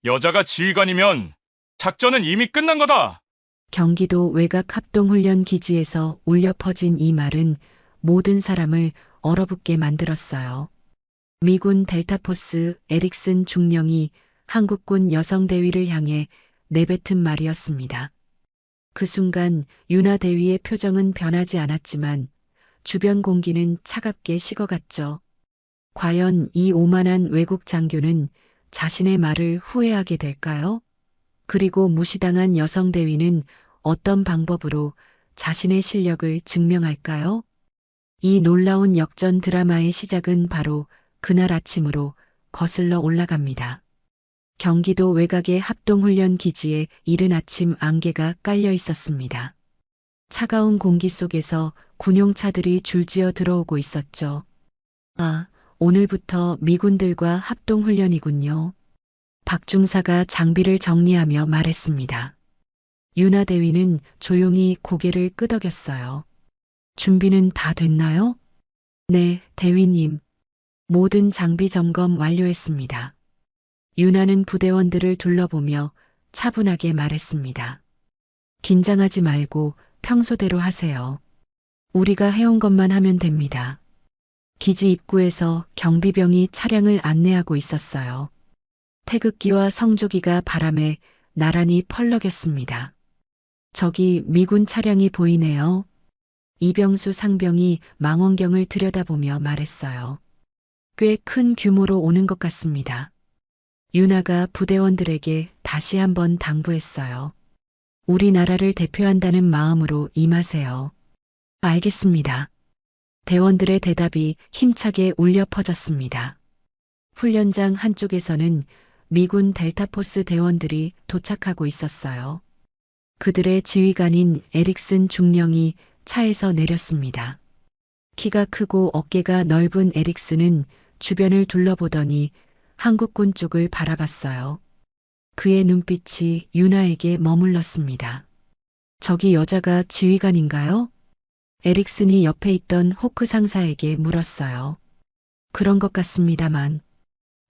여자가 지휘관이면 작전은 이미 끝난 거다. 경기도 외곽 합동훈련 기지에서 울려 퍼진 이 말은 모든 사람을 얼어붙게 만들었어요. 미군 델타포스 에릭슨 중령이 한국군 여성대위를 향해 내뱉은 말이었습니다. 그 순간 윤하 대위의 표정은 변하지 않았지만 주변 공기는 차갑게 식어갔죠. 과연 이 오만한 외국 장교는 자신의 말을 후회하게 될까요? 그리고 무시당한 여성대위는 어떤 방법으로 자신의 실력을 증명할까요? 이 놀라운 역전 드라마의 시작은 바로 그날 아침으로 거슬러 올라갑니다. 경기도 외곽의 합동훈련 기지에 이른 아침 안개가 깔려 있었습니다. 차가운 공기 속에서 군용차들이 줄지어 들어오고 있었죠. 아, 오늘부터 미군들과 합동훈련이군요. 박 중사가 장비를 정리하며 말했습니다. 윤하 대위는 조용히 고개를 끄덕였어요. 준비는 다 됐나요? 네, 대위님. 모든 장비 점검 완료했습니다. 윤하는 부대원들을 둘러보며 차분하게 말했습니다. 긴장하지 말고 평소대로 하세요. 우리가 해온 것만 하면 됩니다. 기지 입구에서 경비병이 차량을 안내하고 있었어요. 태극기와 성조기가 바람에 나란히 펄럭였습니다. 저기 미군 차량이 보이네요. 이병수 상병이 망원경을 들여다보며 말했어요. 꽤 큰 규모로 오는 것 같습니다. 윤하가 부대원들에게 다시 한번 당부했어요. 우리나라를 대표한다는 마음으로 임하세요. 알겠습니다. 대원들의 대답이 힘차게 울려 퍼졌습니다. 훈련장 한쪽에서는 미군 델타포스 대원들이 도착하고 있었어요. 그들의 지휘관인 에릭슨 중령이 차에서 내렸습니다. 키가 크고 어깨가 넓은 에릭슨은 주변을 둘러보더니 한국군 쪽을 바라봤어요. 그의 눈빛이 윤하에게 머물렀습니다. 저기 여자가 지휘관인가요? 에릭슨이 옆에 있던 호크 상사에게 물었어요. 그런 것 같습니다만.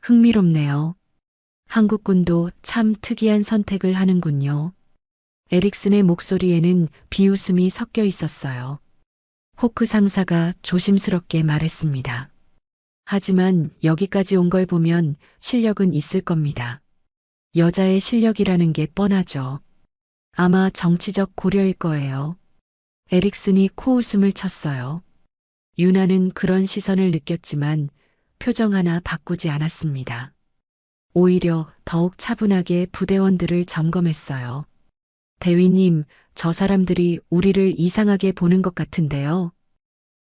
흥미롭네요. 한국군도 참 특이한 선택을 하는군요. 에릭슨의 목소리에는 비웃음이 섞여 있었어요. 호크 상사가 조심스럽게 말했습니다. 하지만 여기까지 온 걸 보면 실력은 있을 겁니다. 여자의 실력이라는 게 뻔하죠. 아마 정치적 고려일 거예요. 에릭슨이 코웃음을 쳤어요. 윤하는 그런 시선을 느꼈지만 표정 하나 바꾸지 않았습니다. 오히려 더욱 차분하게 부대원들을 점검했어요. 대위님, 저 사람들이 우리를 이상하게 보는 것 같은데요.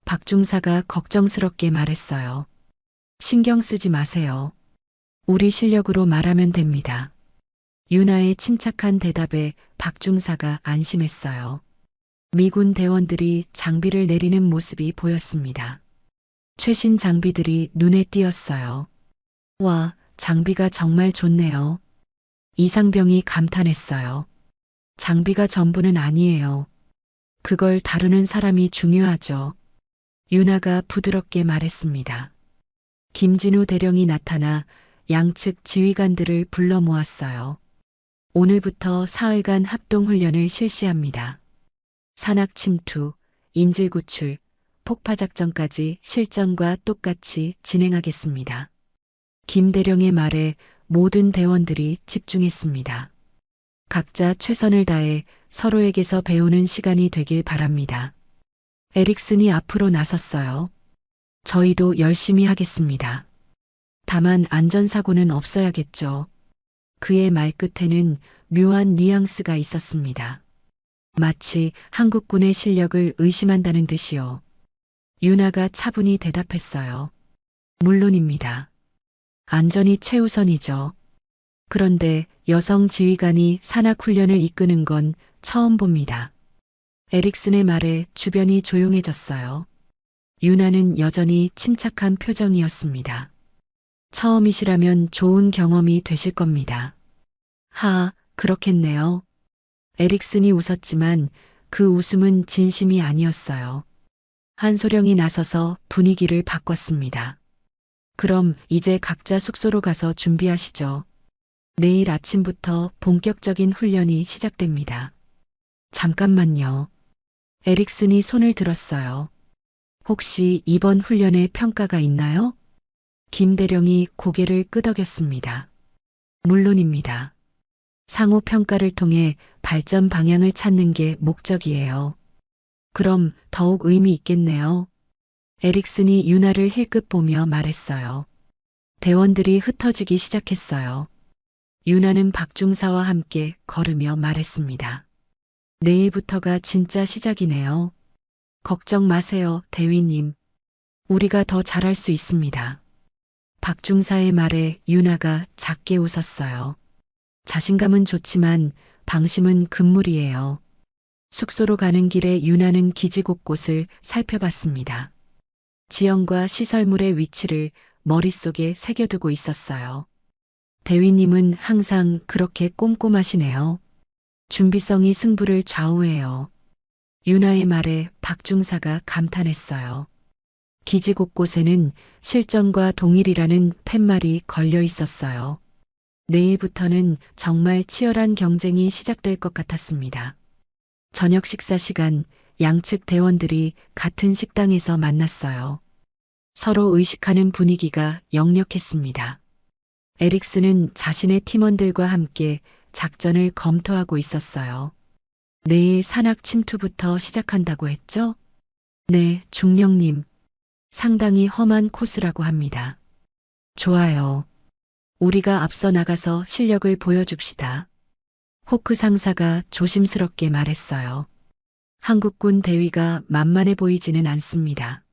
박 중사가 걱정스럽게 말했어요. 신경 쓰지 마세요. 우리 실력으로 말하면 됩니다. 윤하의 침착한 대답에 박 중사가 안심했어요. 미군 대원들이 장비를 내리는 모습이 보였습니다. 최신 장비들이 눈에 띄었어요. 와, 장비가 정말 좋네요. 이상병이 감탄했어요. 장비가 전부는 아니에요. 그걸 다루는 사람이 중요하죠. 윤하가 부드럽게 말했습니다. 김진우 대령이 나타나 양측 지휘관들을 불러 모았어요. 오늘부터 사흘간 합동훈련을 실시합니다. 산악 침투, 인질 구출, 폭파작전까지 실전과 똑같이 진행하겠습니다. 김 대령의 말에 모든 대원들이 집중했습니다. 각자 최선을 다해 서로에게서 배우는 시간이 되길 바랍니다. 에릭슨이 앞으로 나섰어요. 저희도 열심히 하겠습니다. 다만 안전사고는 없어야겠죠. 그의 말끝에는 묘한 뉘앙스가 있었습니다. 마치 한국군의 실력을 의심한다는 듯이요. 윤하가 차분히 대답했어요. 물론입니다. 안전이 최우선이죠. 그런데 여성 지휘관이 산악훈련을 이끄는 건 처음 봅니다. 에릭슨의 말에 주변이 조용해졌어요. 윤하는 여전히 침착한 표정이었습니다. 처음이시라면 좋은 경험이 되실 겁니다. 그렇겠네요. 에릭슨이 웃었지만 그 웃음은 진심이 아니었어요. 한소령이 나서서 분위기를 바꿨습니다. 그럼 이제 각자 숙소로 가서 준비하시죠. 내일 아침부터 본격적인 훈련이 시작됩니다. 잠깐만요. 에릭슨이 손을 들었어요. 혹시 이번 훈련에 평가가 있나요? 김 대령이 고개를 끄덕였습니다. 물론입니다. 상호 평가를 통해 발전 방향을 찾는 게 목적이에요. 그럼 더욱 의미 있겠네요. 에릭슨이 유나를 힐끗 보며 말했어요. 대원들이 흩어지기 시작했어요. 유나는 박중사와 함께 걸으며 말했습니다. 내일부터가 진짜 시작이네요. 걱정 마세요, 대위님. 우리가 더 잘할 수 있습니다. 박중사의 말에 유나가 작게 웃었어요. 자신감은 좋지만 방심은 금물이에요. 숙소로 가는 길에 유나는 기지 곳곳을 살펴봤습니다. 지형과 시설물의 위치를 머릿속에 새겨두고 있었어요. 대위님은 항상 그렇게 꼼꼼하시네요. 준비성이 승부를 좌우해요. 유나의 말에 박중사가 감탄했어요. 기지 곳곳에는 실전과 동일이라는 팻말이 걸려 있었어요. 내일부터는 정말 치열한 경쟁이 시작될 것 같았습니다. 저녁 식사 시간 양측 대원들이 같은 식당에서 만났어요. 서로 의식하는 분위기가 역력했습니다. 에릭슨은 자신의 팀원들과 함께 작전을 검토하고 있었어요. 내일 산악 침투부터 시작한다고 했죠? 네, 중령님. 상당히 험한 코스라고 합니다. 좋아요. 우리가 앞서 나가서 실력을 보여줍시다. 호크 상사가 조심스럽게 말했어요. 한국군 대위가 만만해 보이지는 않습니다.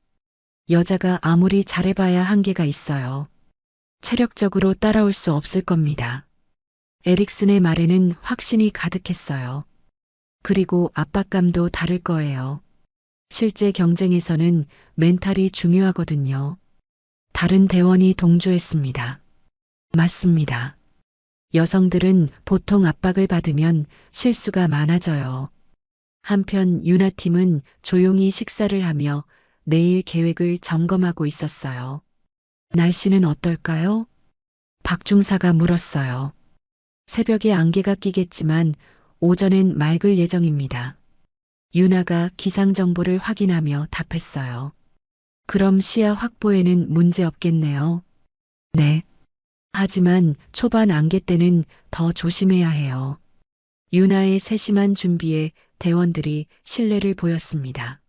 여자가 아무리 잘해봐야 한계가 있어요. 체력적으로 따라올 수 없을 겁니다. 에릭슨의 말에는 확신이 가득했어요. 그리고 압박감도 다를 거예요. 실제 경쟁에서는 멘탈이 중요하거든요. 다른 대원이 동조했습니다. 맞습니다. 여성들은 보통 압박을 받으면 실수가 많아져요. 한편 유나팀은 조용히 식사를 하며 내일 계획을 점검하고 있었어요. 날씨는 어떨까요? 박중사가 물었어요. 새벽에 안개가 끼겠지만 오전엔 맑을 예정입니다. 유나가 기상정보를 확인하며 답했어요. 그럼 시야 확보에는 문제 없겠네요. 네. 하지만 초반 안개 때는 더 조심해야 해요. 유나의 세심한 준비에 대원들이 신뢰를 보였습니다.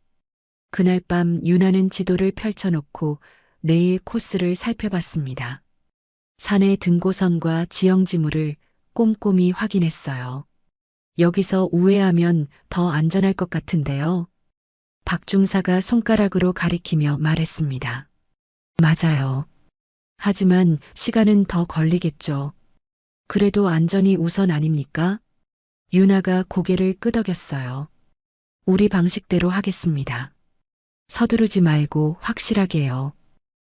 그날 밤 유나는 지도를 펼쳐놓고 내일 코스를 살펴봤습니다. 산의 등고선과 지형지물을 꼼꼼히 확인했어요. 여기서 우회하면 더 안전할 것 같은데요. 박중사가 손가락으로 가리키며 말했습니다. 맞아요. 하지만 시간은 더 걸리겠죠. 그래도 안전이 우선 아닙니까? 유나가 고개를 끄덕였어요. 우리 방식대로 하겠습니다. 서두르지 말고 확실하게요.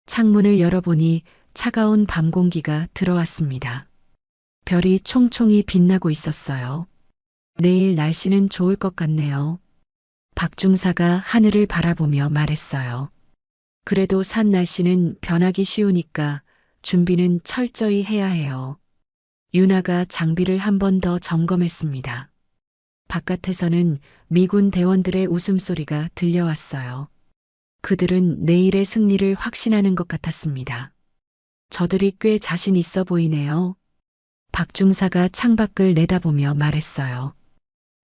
창문을 열어보니 차가운 밤 공기가 들어왔습니다. 별이 총총히 빛나고 있었어요. 내일 날씨는 좋을 것 같네요. 박중사가 하늘을 바라보며 말했어요. 그래도 산 날씨는 변하기 쉬우니까 준비는 철저히 해야 해요. 유나가 장비를 한 번 더 점검했습니다. 바깥에서는 미군 대원들의 웃음소리가 들려왔어요. 그들은 내일의 승리를 확신하는 것 같았습니다. 저들이 꽤 자신 있어 보이네요. 박중사가 창밖을 내다보며 말했어요.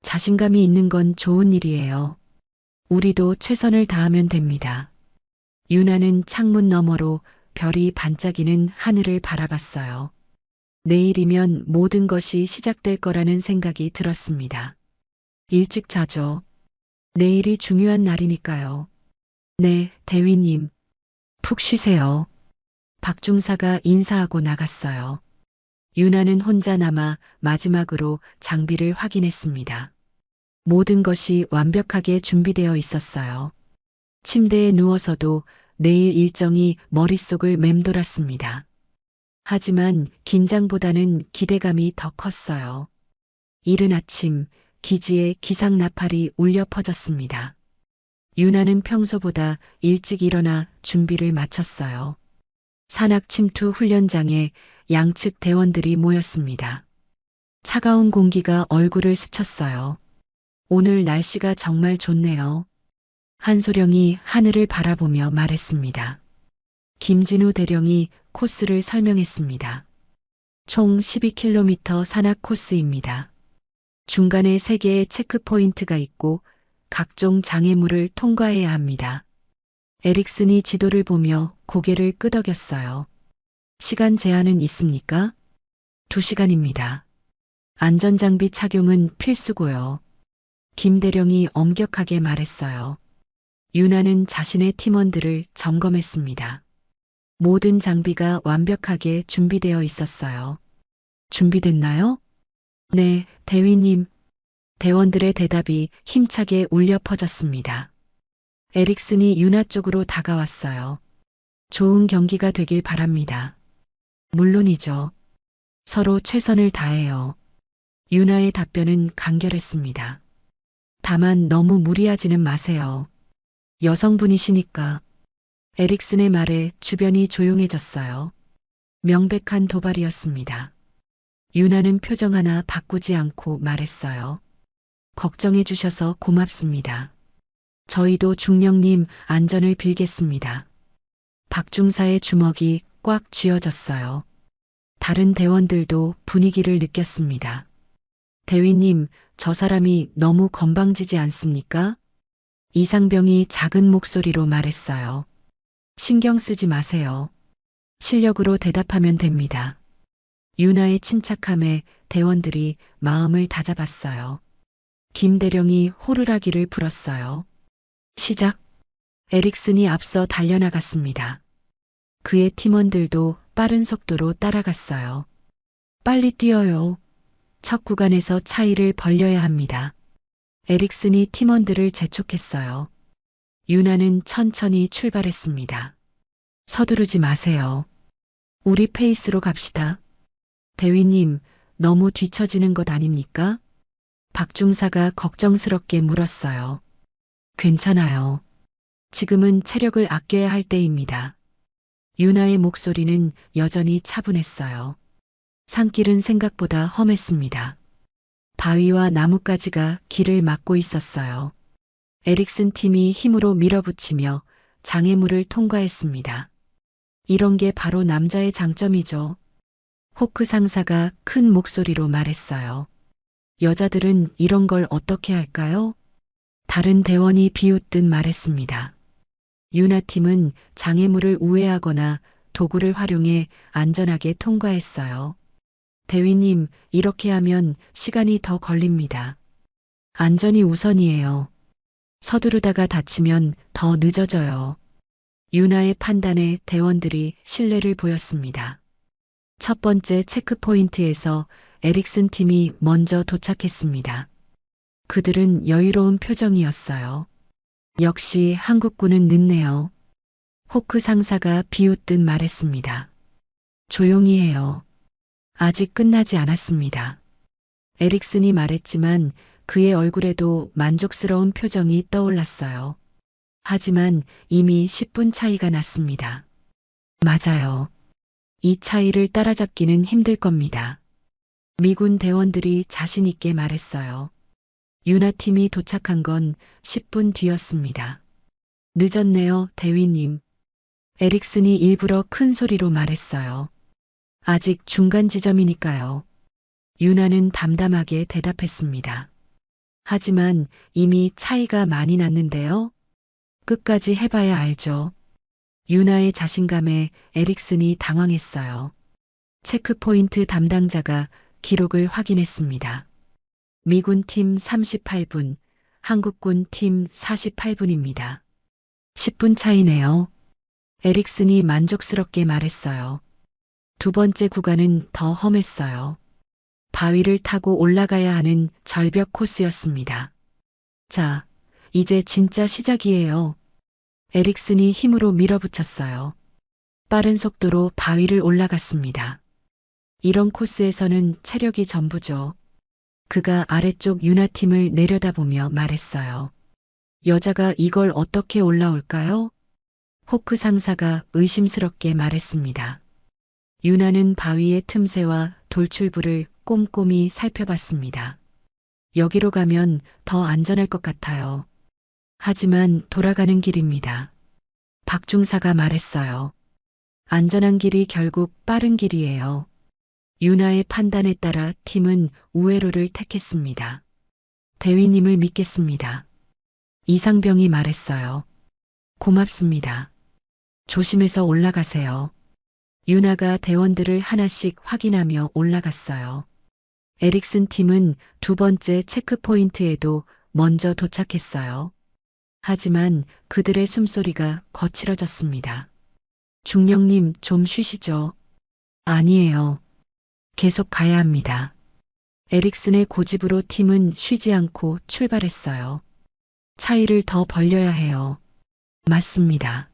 자신감이 있는 건 좋은 일이에요. 우리도 최선을 다하면 됩니다. 유나는 창문 너머로 별이 반짝이는 하늘을 바라봤어요. 내일이면 모든 것이 시작될 거라는 생각이 들었습니다. 일찍 자죠. 내일이 중요한 날이니까요. 네, 대위님. 푹 쉬세요. 박중사가 인사하고 나갔어요. 유나는 혼자 남아 마지막으로 장비를 확인했습니다. 모든 것이 완벽하게 준비되어 있었어요. 침대에 누워서도 내일 일정이 머릿속을 맴돌았습니다. 하지만 긴장보다는 기대감이 더 컸어요. 이른 아침 기지에 기상 나팔이 울려 퍼졌습니다. 유나는 평소보다 일찍 일어나 준비를 마쳤어요. 산악 침투 훈련장에 양측 대원들이 모였습니다. 차가운 공기가 얼굴을 스쳤어요. 오늘 날씨가 정말 좋네요. 한소령이 하늘을 바라보며 말했습니다. 김진우 대령이 코스를 설명했습니다. 총 12km 산악 코스입니다. 중간에 3개의 체크포인트가 있고 각종 장애물을 통과해야 합니다. 에릭슨이 지도를 보며 고개를 끄덕였어요. 시간 제한은 있습니까? 2시간입니다. 안전장비 착용은 필수고요. 김 대령이 엄격하게 말했어요. 윤아는 자신의 팀원들을 점검했습니다. 모든 장비가 완벽하게 준비되어 있었어요. 준비됐나요? 네, 대위님. 대원들의 대답이 힘차게 울려 퍼졌습니다. 에릭슨이 윤아 쪽으로 다가왔어요. 좋은 경기가 되길 바랍니다. 물론이죠. 서로 최선을 다해요. 윤아의 답변은 간결했습니다. 다만 너무 무리하지는 마세요. 여성분이시니까. 에릭슨의 말에 주변이 조용해졌어요. 명백한 도발이었습니다. 윤아는 표정 하나 바꾸지 않고 말했어요. 걱정해 주셔서 고맙습니다. 저희도 중령님 안전을 빌겠습니다. 박중사의 주먹이 꽉 쥐어졌어요. 다른 대원들도 분위기를 느꼈습니다. 대위님, 저 사람이 너무 건방지지 않습니까? 이상병이 작은 목소리로 말했어요. 신경 쓰지 마세요. 실력으로 대답하면 됩니다. 윤아의 침착함에 대원들이 마음을 다잡았어요. 김 대령이 호루라기를 불었어요. 시작. 에릭슨이 앞서 달려나갔습니다. 그의 팀원들도 빠른 속도로 따라갔어요. 빨리 뛰어요. 첫 구간에서 차이를 벌려야 합니다. 에릭슨이 팀원들을 재촉했어요. 윤아는 천천히 출발했습니다. 서두르지 마세요. 우리 페이스로 갑시다. 대위님, 너무 뒤처지는 것 아닙니까? 박중사가 걱정스럽게 물었어요. 괜찮아요. 지금은 체력을 아껴야 할 때입니다. 윤아의 목소리는 여전히 차분했어요. 산길은 생각보다 험했습니다. 바위와 나뭇가지가 길을 막고 있었어요. 에릭슨 팀이 힘으로 밀어붙이며 장애물을 통과했습니다. 이런 게 바로 남자의 장점이죠. 호크 상사가 큰 목소리로 말했어요. 여자들은 이런 걸 어떻게 할까요? 다른 대원이 비웃듯 말했습니다. 윤아 팀은 장애물을 우회하거나 도구를 활용해 안전하게 통과했어요. 대위님, 이렇게 하면 시간이 더 걸립니다. 안전이 우선이에요. 서두르다가 다치면 더 늦어져요. 윤아의 판단에 대원들이 신뢰를 보였습니다. 첫 번째 체크포인트에서 에릭슨 팀이 먼저 도착했습니다. 그들은 여유로운 표정이었어요. 역시 한국군은 늦네요. 호크 상사가 비웃듯 말했습니다. 조용히 해요. 아직 끝나지 않았습니다. 에릭슨이 말했지만 그의 얼굴에도 만족스러운 표정이 떠올랐어요. 하지만 이미 10분 차이가 났습니다. 맞아요. 이 차이를 따라잡기는 힘들 겁니다. 미군 대원들이 자신 있게 말했어요. 윤아 팀이 도착한 건 10분 뒤였습니다. 늦었네요, 대위님. 에릭슨이 일부러 큰 소리로 말했어요. 아직 중간 지점이니까요. 윤아는 담담하게 대답했습니다. 하지만 이미 차이가 많이 났는데요. 끝까지 해봐야 알죠. 윤아의 자신감에 에릭슨이 당황했어요. 체크포인트 담당자가 기록을 확인했습니다. 미군 팀 38분, 한국군 팀 48분입니다. 10분 차이네요. 에릭슨이 만족스럽게 말했어요. 두 번째 구간은 더 험했어요. 바위를 타고 올라가야 하는 절벽 코스였습니다. 자, 이제 진짜 시작이에요. 에릭슨이 힘으로 밀어붙였어요. 빠른 속도로 바위를 올라갔습니다. 이런 코스에서는 체력이 전부죠. 그가 아래쪽 윤아팀을 내려다보며 말했어요. 여자가 이걸 어떻게 올라올까요? 호크 상사가 의심스럽게 말했습니다. 유나는 바위의 틈새와 돌출부를 꼼꼼히 살펴봤습니다. 여기로 가면 더 안전할 것 같아요. 하지만 돌아가는 길입니다. 박중사가 말했어요. 안전한 길이 결국 빠른 길이에요. 유나의 판단에 따라 팀은 우회로를 택했습니다. 대위님을 믿겠습니다. 이상병이 말했어요. 고맙습니다. 조심해서 올라가세요. 유나가 대원들을 하나씩 확인하며 올라갔어요. 에릭슨 팀은 두 번째 체크포인트에도 먼저 도착했어요. 하지만 그들의 숨소리가 거칠어졌습니다. 중령님 좀 쉬시죠. 아니에요. 계속 가야 합니다. 에릭슨의 고집으로 팀은 쉬지 않고 출발했어요. 차이를 더 벌려야 해요. 맞습니다.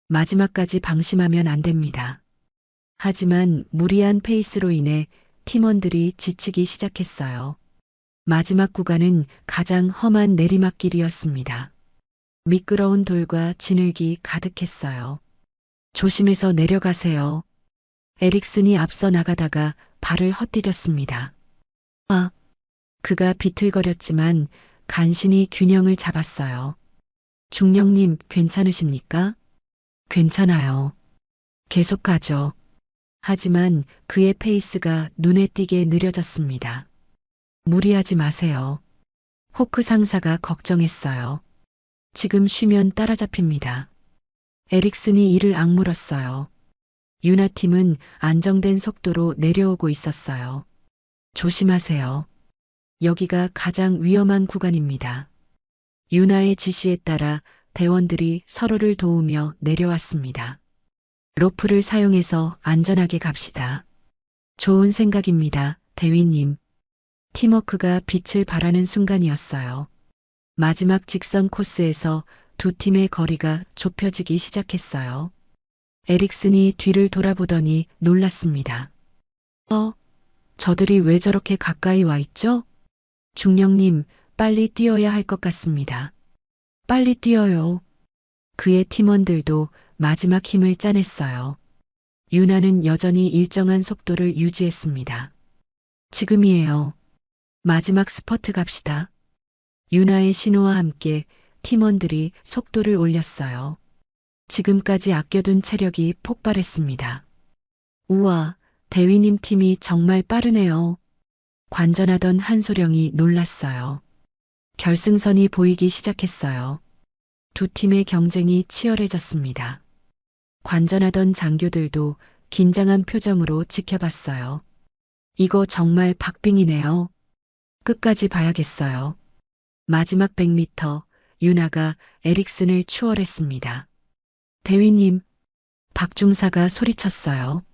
마지막까지 방심하면 안 됩니다. 하지만 무리한 페이스로 인해 팀원들이 지치기 시작했어요. 마지막 구간은 가장 험한 내리막길이었습니다. 미끄러운 돌과 진흙이 가득했어요. 조심해서 내려가세요. 에릭슨이 앞서 나가다가 발을 헛디뎠습니다. 그가 비틀거렸지만 간신히 균형을 잡았어요. 중령님 괜찮으십니까? 괜찮아요. 계속 가죠. 하지만 그의 페이스가 눈에 띄게 느려졌습니다. 무리하지 마세요. 호크 상사가 걱정했어요. 지금 쉬면 따라잡힙니다. 에릭슨이 이를 악물었어요. 유나팀은 안정된 속도로 내려오고 있었어요. 조심하세요. 여기가 가장 위험한 구간입니다. 유나의 지시에 따라 대원들이 서로를 도우며 내려왔습니다. 로프를 사용해서 안전하게 갑시다. 좋은 생각입니다, 대위님. 팀워크가 빛을 발하는 순간이었어요. 마지막 직선 코스에서 두 팀의 거리가 좁혀지기 시작했어요. 에릭슨이 뒤를 돌아보더니 놀랐습니다. 저들이 왜 저렇게 가까이 와 있죠? 중령님, 빨리 뛰어야 할 것 같습니다. 빨리 뛰어요. 그의 팀원들도 마지막 힘을 짜냈어요. 유나는 여전히 일정한 속도를 유지했습니다. 지금이에요. 마지막 스퍼트 갑시다. 유나의 신호와 함께 팀원들이 속도를 올렸어요. 지금까지 아껴둔 체력이 폭발했습니다. 우와, 대위님 팀이 정말 빠르네요. 관전하던 한소령이 놀랐어요. 결승선이 보이기 시작했어요. 두 팀의 경쟁이 치열해졌습니다. 관전하던 장교들도 긴장한 표정으로 지켜봤어요. 이거 정말 박빙이네요. 끝까지 봐야겠어요. 마지막 100m, 유나가 에릭슨을 추월했습니다. 대위님, 박중사가 소리쳤어요.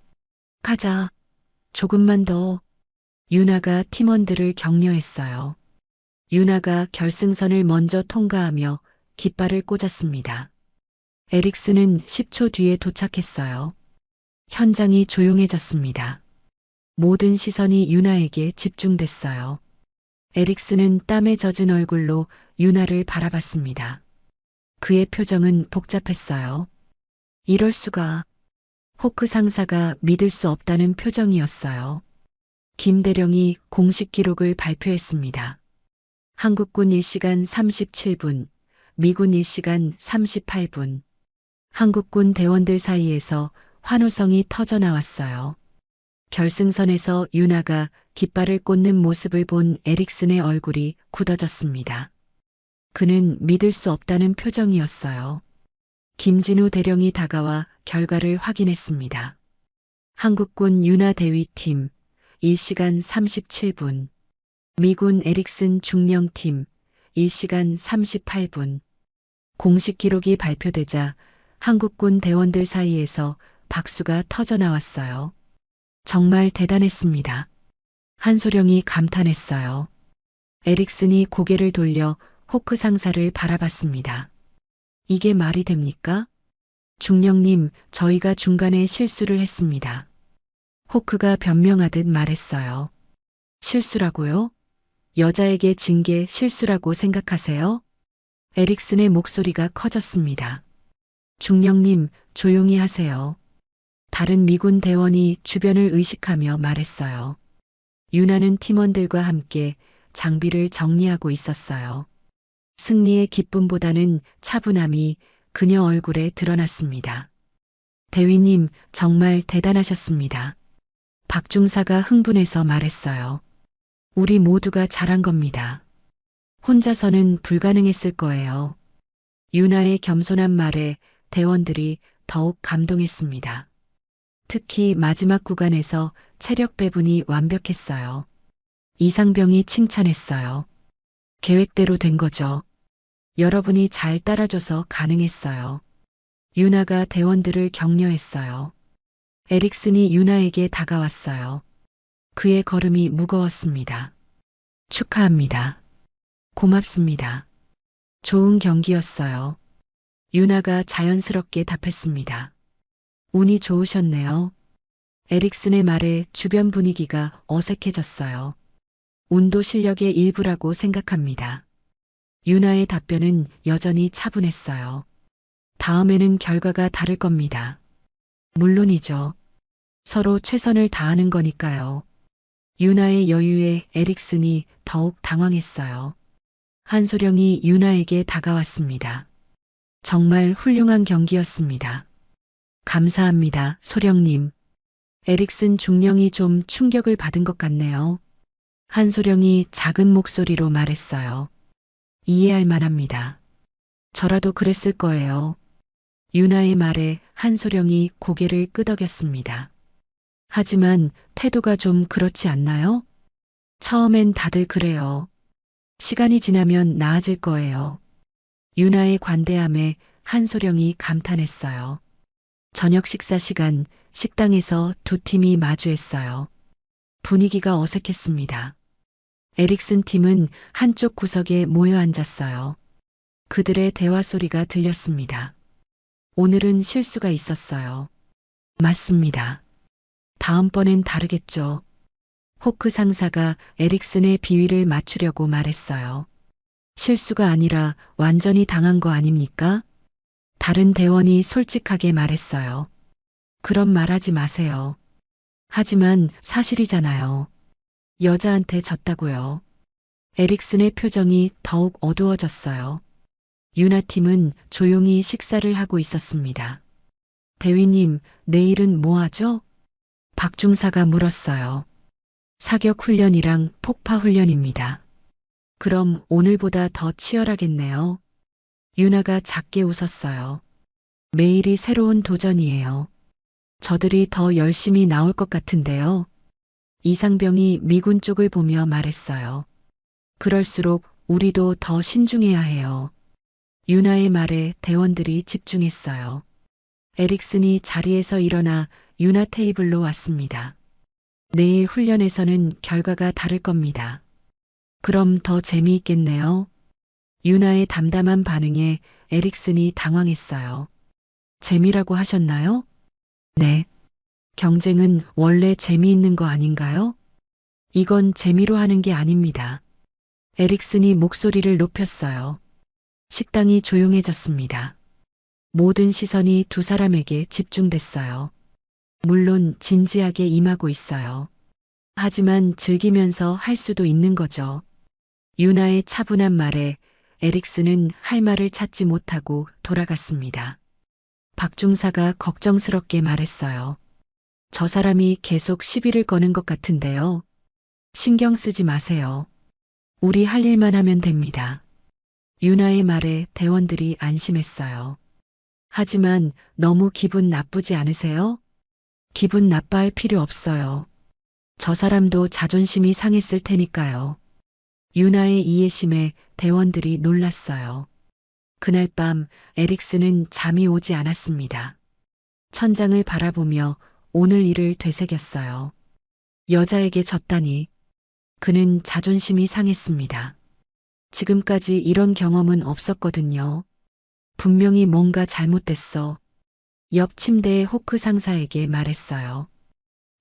가자. 조금만 더. 유나가 팀원들을 격려했어요. 유나가 결승선을 먼저 통과하며 깃발을 꽂았습니다. 에릭슨은 10초 뒤에 도착했어요. 현장이 조용해졌습니다. 모든 시선이 유나에게 집중됐어요. 에릭슨은 땀에 젖은 얼굴로 유나를 바라봤습니다. 그의 표정은 복잡했어요. 이럴 수가. 호크 상사가 믿을 수 없다는 표정이었어요. 김 대령이 공식 기록을 발표했습니다. 한국군 1시간 37분, 미군 1시간 38분. 한국군 대원들 사이에서 환호성이 터져 나왔어요. 결승선에서 유나가 깃발을 꽂는 모습을 본 에릭슨의 얼굴이 굳어졌습니다. 그는 믿을 수 없다는 표정이었어요. 김진우 대령이 다가와 결과를 확인했습니다. 한국군 유나 대위팀 1시간 37분, 미군 에릭슨 중령팀 1시간 38분. 공식 기록이 발표되자 한국군 대원들 사이에서 박수가 터져 나왔어요. 정말 대단했습니다. 한소령이 감탄했어요. 에릭슨이 고개를 돌려 호크 상사를 바라봤습니다. 이게 말이 됩니까? 중령님, 저희가 중간에 실수를 했습니다. 호크가 변명하듯 말했어요. 실수라고요? 여자에게 진 게 실수라고 생각하세요? 에릭슨의 목소리가 커졌습니다. 중령님, 조용히 하세요. 다른 미군 대원이 주변을 의식하며 말했어요. 유나는 팀원들과 함께 장비를 정리하고 있었어요. 승리의 기쁨보다는 차분함이 그녀 얼굴에 드러났습니다. 대위님, 정말 대단하셨습니다. 박중사가 흥분해서 말했어요. 우리 모두가 잘한 겁니다. 혼자서는 불가능했을 거예요. 유나의 겸손한 말에 대원들이 더욱 감동했습니다. 특히 마지막 구간에서 체력 배분이 완벽했어요. 이상병이 칭찬했어요. 계획대로 된 거죠. 여러분이 잘 따라줘서 가능했어요. 유나가 대원들을 격려했어요. 에릭슨이 유나에게 다가왔어요. 그의 걸음이 무거웠습니다. 축하합니다. 고맙습니다. 좋은 경기였어요. 유나가 자연스럽게 답했습니다. 운이 좋으셨네요. 에릭슨의 말에 주변 분위기가 어색해졌어요. 운도 실력의 일부라고 생각합니다. 유나의 답변은 여전히 차분했어요. 다음에는 결과가 다를 겁니다. 물론이죠. 서로 최선을 다하는 거니까요. 유나의 여유에 에릭슨이 더욱 당황했어요. 한소령이 유나에게 다가왔습니다. 정말 훌륭한 경기였습니다. 감사합니다, 소령님. 에릭슨 중령이 좀 충격을 받은 것 같네요. 한소령이 작은 목소리로 말했어요. 이해할 만합니다. 저라도 그랬을 거예요. 유나의 말에 한소령이 고개를 끄덕였습니다. 하지만 태도가 좀 그렇지 않나요? 처음엔 다들 그래요. 시간이 지나면 나아질 거예요. 유나의 관대함에 한소령이 감탄했어요. 저녁 식사 시간 식당에서 두 팀이 마주했어요. 분위기가 어색했습니다. 에릭슨 팀은 한쪽 구석에 모여 앉았어요. 그들의 대화 소리가 들렸습니다. 오늘은 실수가 있었어요. 맞습니다. 다음번엔 다르겠죠. 호크 상사가 에릭슨의 비위를 맞추려고 말했어요. 실수가 아니라 완전히 당한 거 아닙니까? 다른 대원이 솔직하게 말했어요. 그런 말 하지 마세요. 하지만 사실이잖아요. 여자한테 졌다고요. 에릭슨의 표정이 더욱 어두워졌어요. 유나팀은 조용히 식사를 하고 있었습니다. 대위님, 내일은 뭐 하죠? 박중사가 물었어요. 사격 훈련이랑 폭파 훈련입니다. 그럼 오늘보다 더 치열하겠네요. 유나가 작게 웃었어요. 매일이 새로운 도전이에요. 저들이 더 열심히 나올 것 같은데요. 이상병이 미군 쪽을 보며 말했어요. 그럴수록 우리도 더 신중해야 해요. 유나의 말에 대원들이 집중했어요. 에릭슨이 자리에서 일어나 유나 테이블로 왔습니다. 내일 훈련에서는 결과가 다를 겁니다. 그럼 더 재미있겠네요. 유나의 담담한 반응에 에릭슨이 당황했어요. 재미라고 하셨나요? 네. 경쟁은 원래 재미있는 거 아닌가요? 이건 재미로 하는 게 아닙니다. 에릭슨이 목소리를 높였어요. 식당이 조용해졌습니다. 모든 시선이 두 사람에게 집중됐어요. 물론 진지하게 임하고 있어요. 하지만 즐기면서 할 수도 있는 거죠. 유나의 차분한 말에 에릭슨은 할 말을 찾지 못하고 돌아갔습니다. 박중사가 걱정스럽게 말했어요. 저 사람이 계속 시비를 거는 것 같은데요. 신경 쓰지 마세요. 우리 할 일만 하면 됩니다. 유나의 말에 대원들이 안심했어요. 하지만 너무 기분 나쁘지 않으세요? 기분 나빠할 필요 없어요. 저 사람도 자존심이 상했을 테니까요. 유나의 이해심에 대원들이 놀랐어요. 그날 밤 에릭슨은 잠이 오지 않았습니다. 천장을 바라보며 오늘 일을 되새겼어요. 여자에게 졌다니. 그는 자존심이 상했습니다. 지금까지 이런 경험은 없었거든요. 분명히 뭔가 잘못됐어. 옆 침대의 호크 상사에게 말했어요.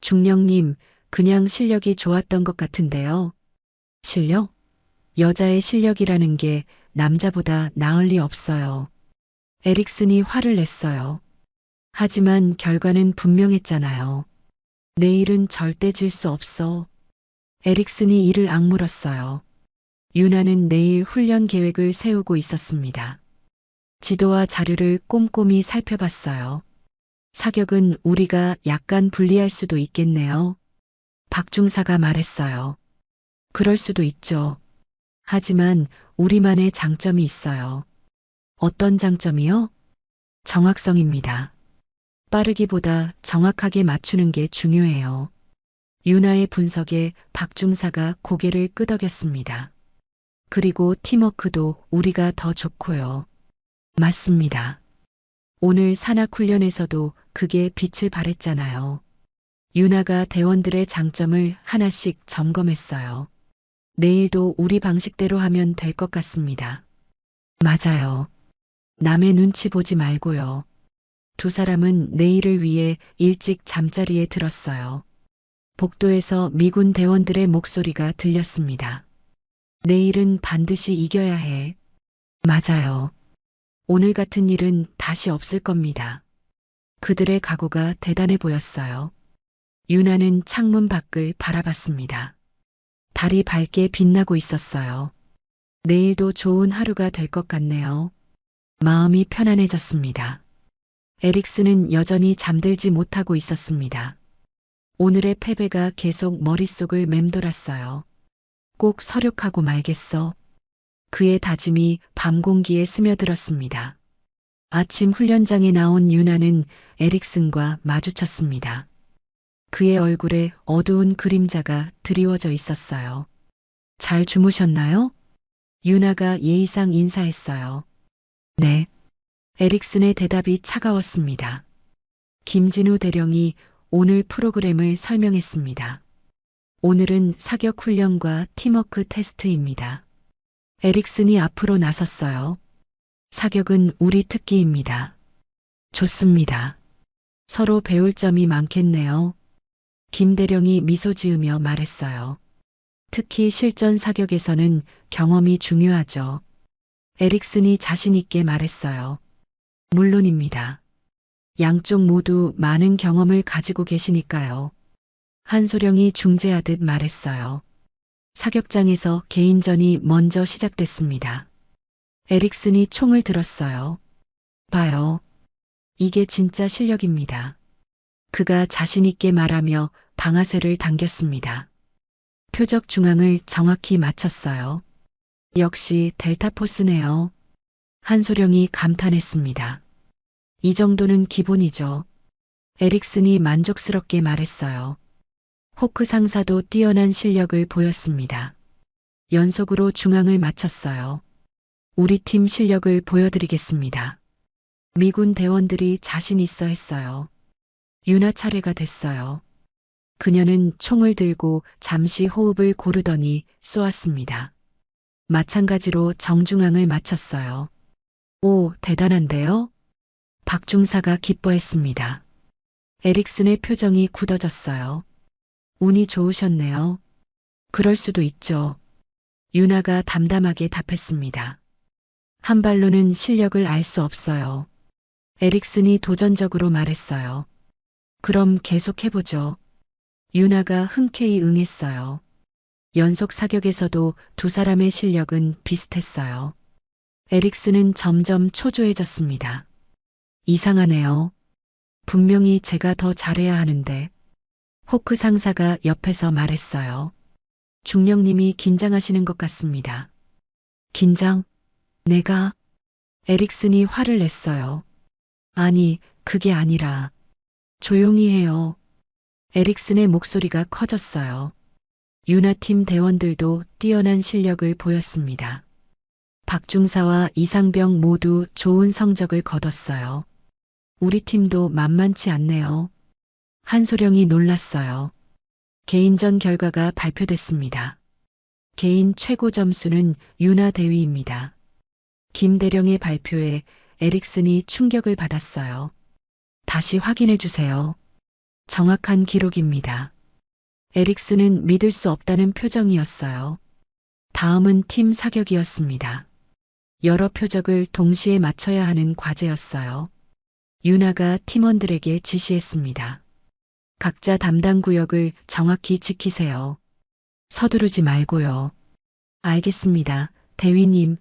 중령님, 그냥 실력이 좋았던 것 같은데요. 실력? 여자의 실력이라는 게 남자보다 나을 리 없어요. 에릭슨이 화를 냈어요. 하지만 결과는 분명했잖아요. 내일은 절대 질 수 없어. 에릭슨이 이를 악물었어요. 유나는 내일 훈련 계획을 세우고 있었습니다. 지도와 자료를 꼼꼼히 살펴봤어요. 사격은 우리가 약간 불리할 수도 있겠네요. 박 중사가 말했어요. 그럴 수도 있죠. 하지만 우리만의 장점이 있어요. 어떤 장점이요? 정확성입니다. 빠르기보다 정확하게 맞추는 게 중요해요. 유나의 분석에 박 중사가 고개를 끄덕였습니다. 그리고 팀워크도 우리가 더 좋고요. 맞습니다. 오늘 산악훈련에서도 그게 빛을 발했잖아요. 유나가 대원들의 장점을 하나씩 점검했어요. 내일도 우리 방식대로 하면 될 것 같습니다. 맞아요. 남의 눈치 보지 말고요. 두 사람은 내일을 위해 일찍 잠자리에 들었어요. 복도에서 미군 대원들의 목소리가 들렸습니다. 내일은 반드시 이겨야 해. 맞아요. 오늘 같은 일은 다시 없을 겁니다. 그들의 각오가 대단해 보였어요. 유나는 창문 밖을 바라봤습니다. 달이 밝게 빛나고 있었어요. 내일도 좋은 하루가 될 것 같네요. 마음이 편안해졌습니다. 에릭슨은 여전히 잠들지 못하고 있었습니다. 오늘의 패배가 계속 머릿속을 맴돌았어요. 꼭 서륙하고 말겠어. 그의 다짐이 밤 공기에 스며들었습니다. 아침 훈련장에 나온 유나는 에릭슨과 마주쳤습니다. 그의 얼굴에 어두운 그림자가 드리워져 있었어요. 잘 주무셨나요? 유나가 예의상 인사했어요. 네. 에릭슨의 대답이 차가웠습니다. 김진우 대령이 오늘 프로그램을 설명했습니다. 오늘은 사격 훈련과 팀워크 테스트입니다. 에릭슨이 앞으로 나섰어요. 사격은 우리 특기입니다. 좋습니다. 서로 배울 점이 많겠네요. 김 대령이 미소 지으며 말했어요. 특히 실전 사격에서는 경험이 중요하죠. 에릭슨이 자신 있게 말했어요. 물론입니다. 양쪽 모두 많은 경험을 가지고 계시니까요. 한소령이 중재하듯 말했어요. 사격장에서 개인전이 먼저 시작됐습니다. 에릭슨이 총을 들었어요. 봐요. 이게 진짜 실력입니다. 그가 자신 있게 말하며 방아쇠를 당겼습니다. 표적 중앙을 정확히 맞췄어요. 역시 델타포스네요. 한소령이 감탄했습니다. 이 정도는 기본이죠. 에릭슨이 만족스럽게 말했어요. 호크 상사도 뛰어난 실력을 보였습니다. 연속으로 중앙을 맞췄어요. 우리 팀 실력을 보여드리겠습니다. 미군 대원들이 자신 있어 했어요. 유나 차례가 됐어요. 그녀는 총을 들고 잠시 호흡을 고르더니 쏘았습니다. 마찬가지로 정중앙을 맞췄어요. 오, 대단한데요? 박 중사가 기뻐했습니다. 에릭슨의 표정이 굳어졌어요. 운이 좋으셨네요. 그럴 수도 있죠. 유나가 담담하게 답했습니다. 한 발로는 실력을 알 수 없어요. 에릭슨이 도전적으로 말했어요. 그럼 계속해보죠. 유나가 흔쾌히 응했어요. 연속 사격에서도 두 사람의 실력은 비슷했어요. 에릭슨은 점점 초조해졌습니다. 이상하네요. 분명히 제가 더 잘해야 하는데. 호크 상사가 옆에서 말했어요. 중령님이 긴장하시는 것 같습니다. 긴장? 내가? 에릭슨이 화를 냈어요. 아니, 그게 아니라. 조용히 해요. 에릭슨의 목소리가 커졌어요. 유나팀 대원들도 뛰어난 실력을 보였습니다. 박중사와 이상병 모두 좋은 성적을 거뒀어요. 우리 팀도 만만치 않네요. 한소령이 놀랐어요. 개인전 결과가 발표됐습니다. 개인 최고 점수는 유나 대위입니다. 김 대령의 발표에 에릭슨이 충격을 받았어요. 다시 확인해 주세요. 정확한 기록입니다. 에릭슨은 믿을 수 없다는 표정이었어요. 다음은 팀 사격이었습니다. 여러 표적을 동시에 맞춰야 하는 과제였어요. 유나가 팀원들에게 지시했습니다. 각자 담당 구역을 정확히 지키세요. 서두르지 말고요. 알겠습니다, 대위님.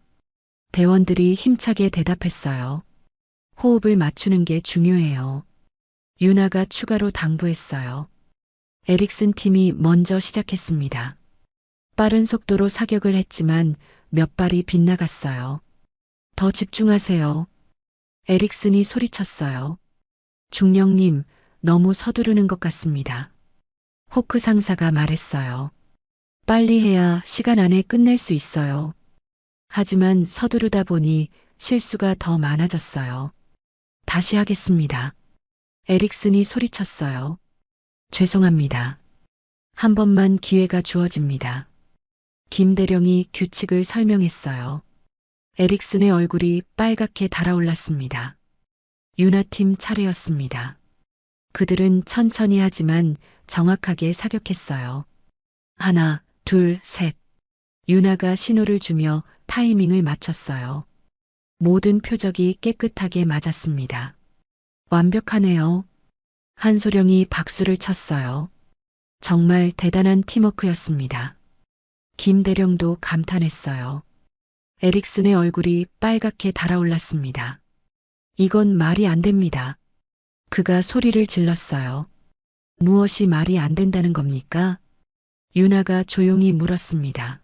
대원들이 힘차게 대답했어요. 호흡을 맞추는 게 중요해요. 유나가 추가로 당부했어요. 에릭슨 팀이 먼저 시작했습니다. 빠른 속도로 사격을 했지만 몇 발이 빗나갔어요. 더 집중하세요. 에릭슨이 소리쳤어요. 중령님, 너무 서두르는 것 같습니다. 호크 상사가 말했어요. 빨리 해야 시간 안에 끝낼 수 있어요. 하지만 서두르다 보니 실수가 더 많아졌어요. 다시 하겠습니다. 에릭슨이 소리쳤어요. 죄송합니다. 한 번만 기회가 주어집니다. 김 대령이 규칙을 설명했어요. 에릭슨의 얼굴이 빨갛게 달아올랐습니다. 유나팀 차례였습니다. 그들은 천천히 하지만 정확하게 사격했어요. 하나, 둘, 셋. 유나가 신호를 주며 타이밍을 맞췄어요. 모든 표적이 깨끗하게 맞았습니다. 완벽하네요. 한소령이 박수를 쳤어요. 정말 대단한 팀워크였습니다. 김 대령도 감탄했어요. 에릭슨의 얼굴이 빨갛게 달아올랐습니다. 이건 말이 안 됩니다. 그가 소리를 질렀어요. 무엇이 말이 안 된다는 겁니까? 유나가 조용히 물었습니다.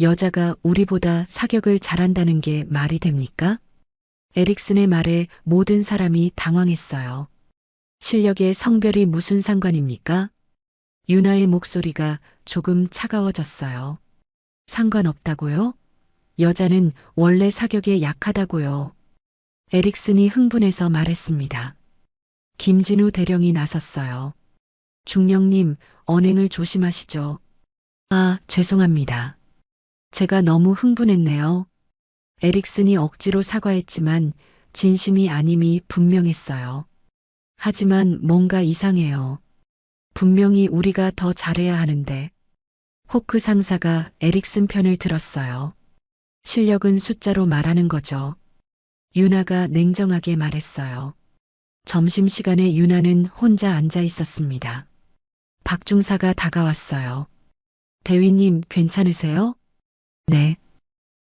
여자가 우리보다 사격을 잘한다는 게 말이 됩니까? 에릭슨의 말에 모든 사람이 당황했어요. 실력에 성별이 무슨 상관입니까? 유나의 목소리가 조금 차가워졌어요. 상관없다고요? 여자는 원래 사격에 약하다고요. 에릭슨이 흥분해서 말했습니다. 김진우 대령이 나섰어요. 중령님, 언행을 조심하시죠. 아, 죄송합니다. 제가 너무 흥분했네요. 에릭슨이 억지로 사과했지만 진심이 아님이 분명했어요. 하지만 뭔가 이상해요. 분명히 우리가 더 잘해야 하는데. 호크 상사가 에릭슨 편을 들었어요. 실력은 숫자로 말하는 거죠. 유나가 냉정하게 말했어요. 점심시간에 유나는 혼자 앉아 있었습니다. 박중사가 다가왔어요. 대위님, 괜찮으세요? 네.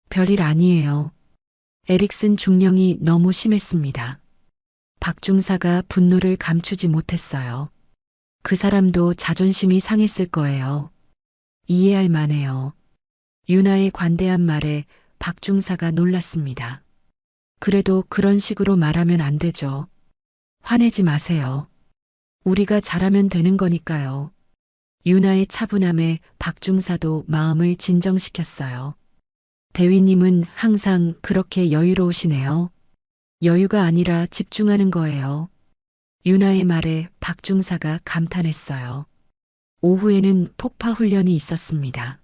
별일 아니에요. 에릭슨 중령이 너무 심했습니다. 박중사가 분노를 감추지 못했어요. 그 사람도 자존심이 상했을 거예요. 이해할 만해요. 유나의 관대한 말에 박중사가 놀랐습니다. 그래도 그런 식으로 말하면 안 되죠. 화내지 마세요. 우리가 잘하면 되는 거니까요. 유나의 차분함에 박중사도 마음을 진정시켰어요. 대위님은 항상 그렇게 여유로우시네요. 여유가 아니라 집중하는 거예요. 유나의 말에 박중사가 감탄했어요. 오후에는 폭파 훈련이 있었습니다.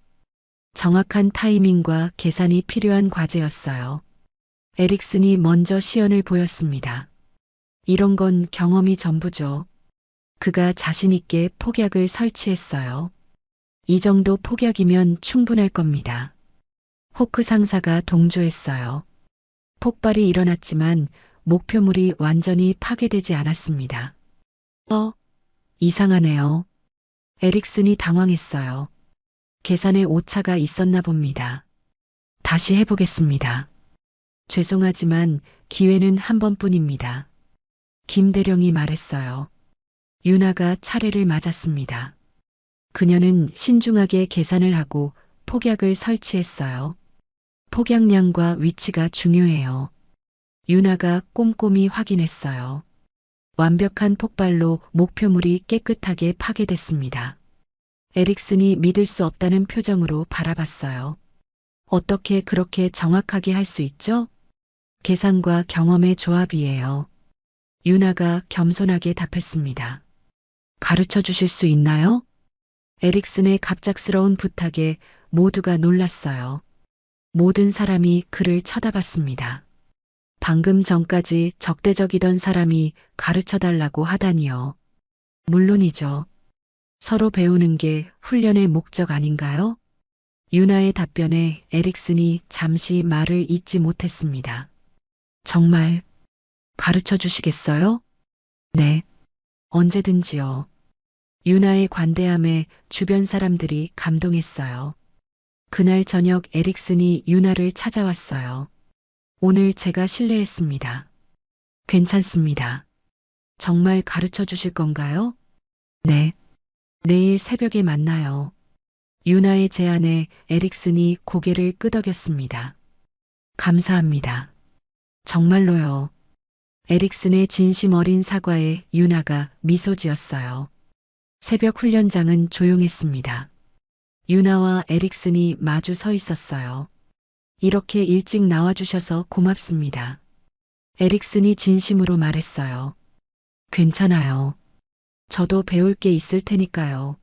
정확한 타이밍과 계산이 필요한 과제였어요. 에릭슨이 먼저 시연을 보였습니다. 이런 건 경험이 전부죠. 그가 자신있게 폭약을 설치했어요. 이 정도 폭약이면 충분할 겁니다. 호크 상사가 동조했어요. 폭발이 일어났지만 목표물이 완전히 파괴되지 않았습니다. 이상하네요. 에릭슨이 당황했어요. 계산에 오차가 있었나 봅니다. 다시 해보겠습니다. 죄송하지만 기회는 한 번뿐입니다. 김 대령이 말했어요. 유나가 차례를 맞았습니다. 그녀는 신중하게 계산을 하고 폭약을 설치했어요. 폭약량과 위치가 중요해요. 유나가 꼼꼼히 확인했어요. 완벽한 폭발로 목표물이 깨끗하게 파괴됐습니다. 에릭슨이 믿을 수 없다는 표정으로 바라봤어요. 어떻게 그렇게 정확하게 할 수 있죠? 계산과 경험의 조합이에요. 유나가 겸손하게 답했습니다. 가르쳐 주실 수 있나요? 에릭슨의 갑작스러운 부탁에 모두가 놀랐어요. 모든 사람이 그를 쳐다봤습니다. 방금 전까지 적대적이던 사람이 가르쳐 달라고 하다니요. 물론이죠. 서로 배우는 게 훈련의 목적 아닌가요? 유나의 답변에 에릭슨이 잠시 말을 잇지 못했습니다. 정말 가르쳐 주시겠어요? 네, 언제든지요. 유나의 관대함에 주변 사람들이 감동했어요. 그날 저녁 에릭슨이 유나를 찾아왔어요. 오늘 제가 실례했습니다. 괜찮습니다. 정말 가르쳐 주실 건가요? 네. 내일 새벽에 만나요. 유나의 제안에 에릭슨이 고개를 끄덕였습니다. 감사합니다. 정말로요. 에릭슨의 진심 어린 사과에 유나가 미소 지었어요. 새벽 훈련장은 조용했습니다. 유나와 에릭슨이 마주 서 있었어요. 이렇게 일찍 나와주셔서 고맙습니다. 에릭슨이 진심으로 말했어요. 괜찮아요. 저도 배울 게 있을 테니까요.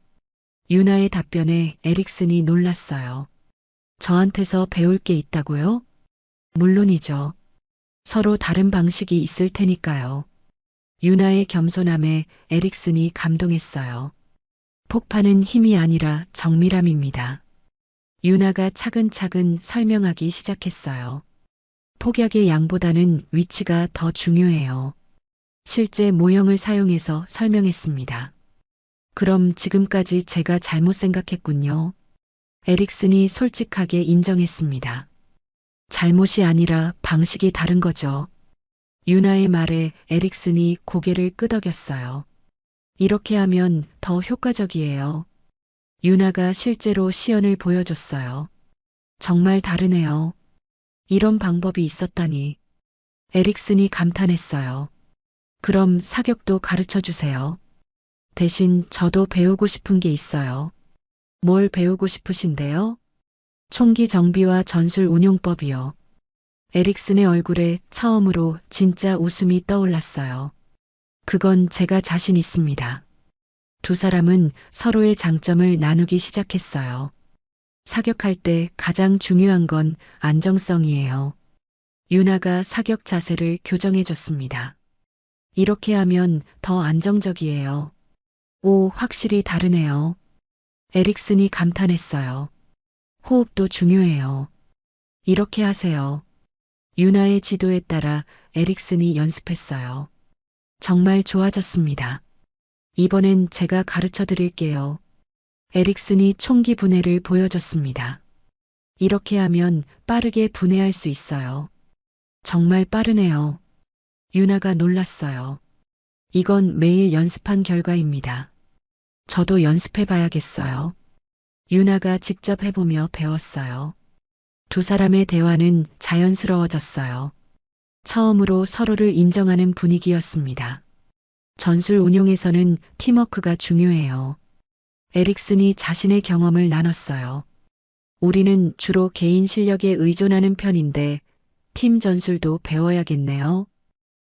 유나의 답변에 에릭슨이 놀랐어요. 저한테서 배울 게 있다고요? 물론이죠. 서로 다른 방식이 있을 테니까요. 유나의 겸손함에 에릭슨이 감동했어요. 폭발은 힘이 아니라 정밀함입니다. 유나가 차근차근 설명하기 시작했어요. 폭약의 양보다는 위치가 더 중요해요. 실제 모형을 사용해서 설명했습니다. 그럼 지금까지 제가 잘못 생각했군요. 에릭슨이 솔직하게 인정했습니다. 잘못이 아니라 방식이 다른 거죠. 유나의 말에 에릭슨이 고개를 끄덕였어요. 이렇게 하면 더 효과적이에요. 유나가 실제로 시연을 보여줬어요. 정말 다르네요. 이런 방법이 있었다니. 에릭슨이 감탄했어요. 그럼 사격도 가르쳐 주세요. 대신 저도 배우고 싶은 게 있어요. 뭘 배우고 싶으신데요? 총기 정비와 전술 운용법이요. 에릭슨의 얼굴에 처음으로 진짜 웃음이 떠올랐어요. 그건 제가 자신 있습니다. 두 사람은 서로의 장점을 나누기 시작했어요. 사격할 때 가장 중요한 건 안정성이에요. 유나가 사격 자세를 교정해 줬습니다. 이렇게 하면 더 안정적이에요. 오, 확실히 다르네요. 에릭슨이 감탄했어요. 호흡도 중요해요. 이렇게 하세요. 유나의 지도에 따라 에릭슨이 연습했어요. 정말 좋아졌습니다. 이번엔 제가 가르쳐 드릴게요. 에릭슨이 총기 분해를 보여줬습니다. 이렇게 하면 빠르게 분해할 수 있어요. 정말 빠르네요. 유나가 놀랐어요. 이건 매일 연습한 결과입니다. 저도 연습해 봐야겠어요. 유나가 직접 해보며 배웠어요. 두 사람의 대화는 자연스러워졌어요. 처음으로 서로를 인정하는 분위기였습니다. 전술 운용에서는 팀워크가 중요해요. 에릭슨이 자신의 경험을 나눴어요. 우리는 주로 개인 실력에 의존하는 편인데 팀 전술도 배워야겠네요.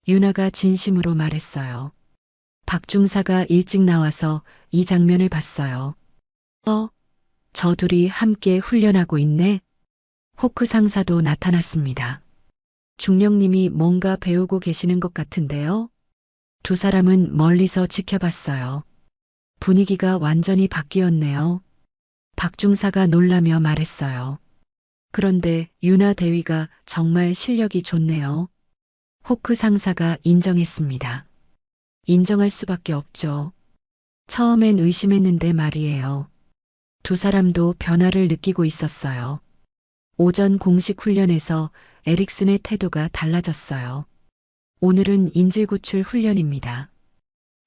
유나가 진심으로 말했어요. 박중사가 일찍 나와서 이 장면을 봤어요. 저 둘이 함께 훈련하고 있네. 호크 상사도 나타났습니다. 중령님이 뭔가 배우고 계시는 것 같은데요. 두 사람은 멀리서 지켜봤어요. 분위기가 완전히 바뀌었네요. 박중사가 놀라며 말했어요. 그런데 유나 대위가 정말 실력이 좋네요. 호크 상사가 인정했습니다. 인정할 수밖에 없죠. 처음엔 의심했는데 말이에요. 두 사람도 변화를 느끼고 있었어요. 오전 공식 훈련에서 에릭슨의 태도가 달라졌어요. 오늘은 인질 구출 훈련입니다.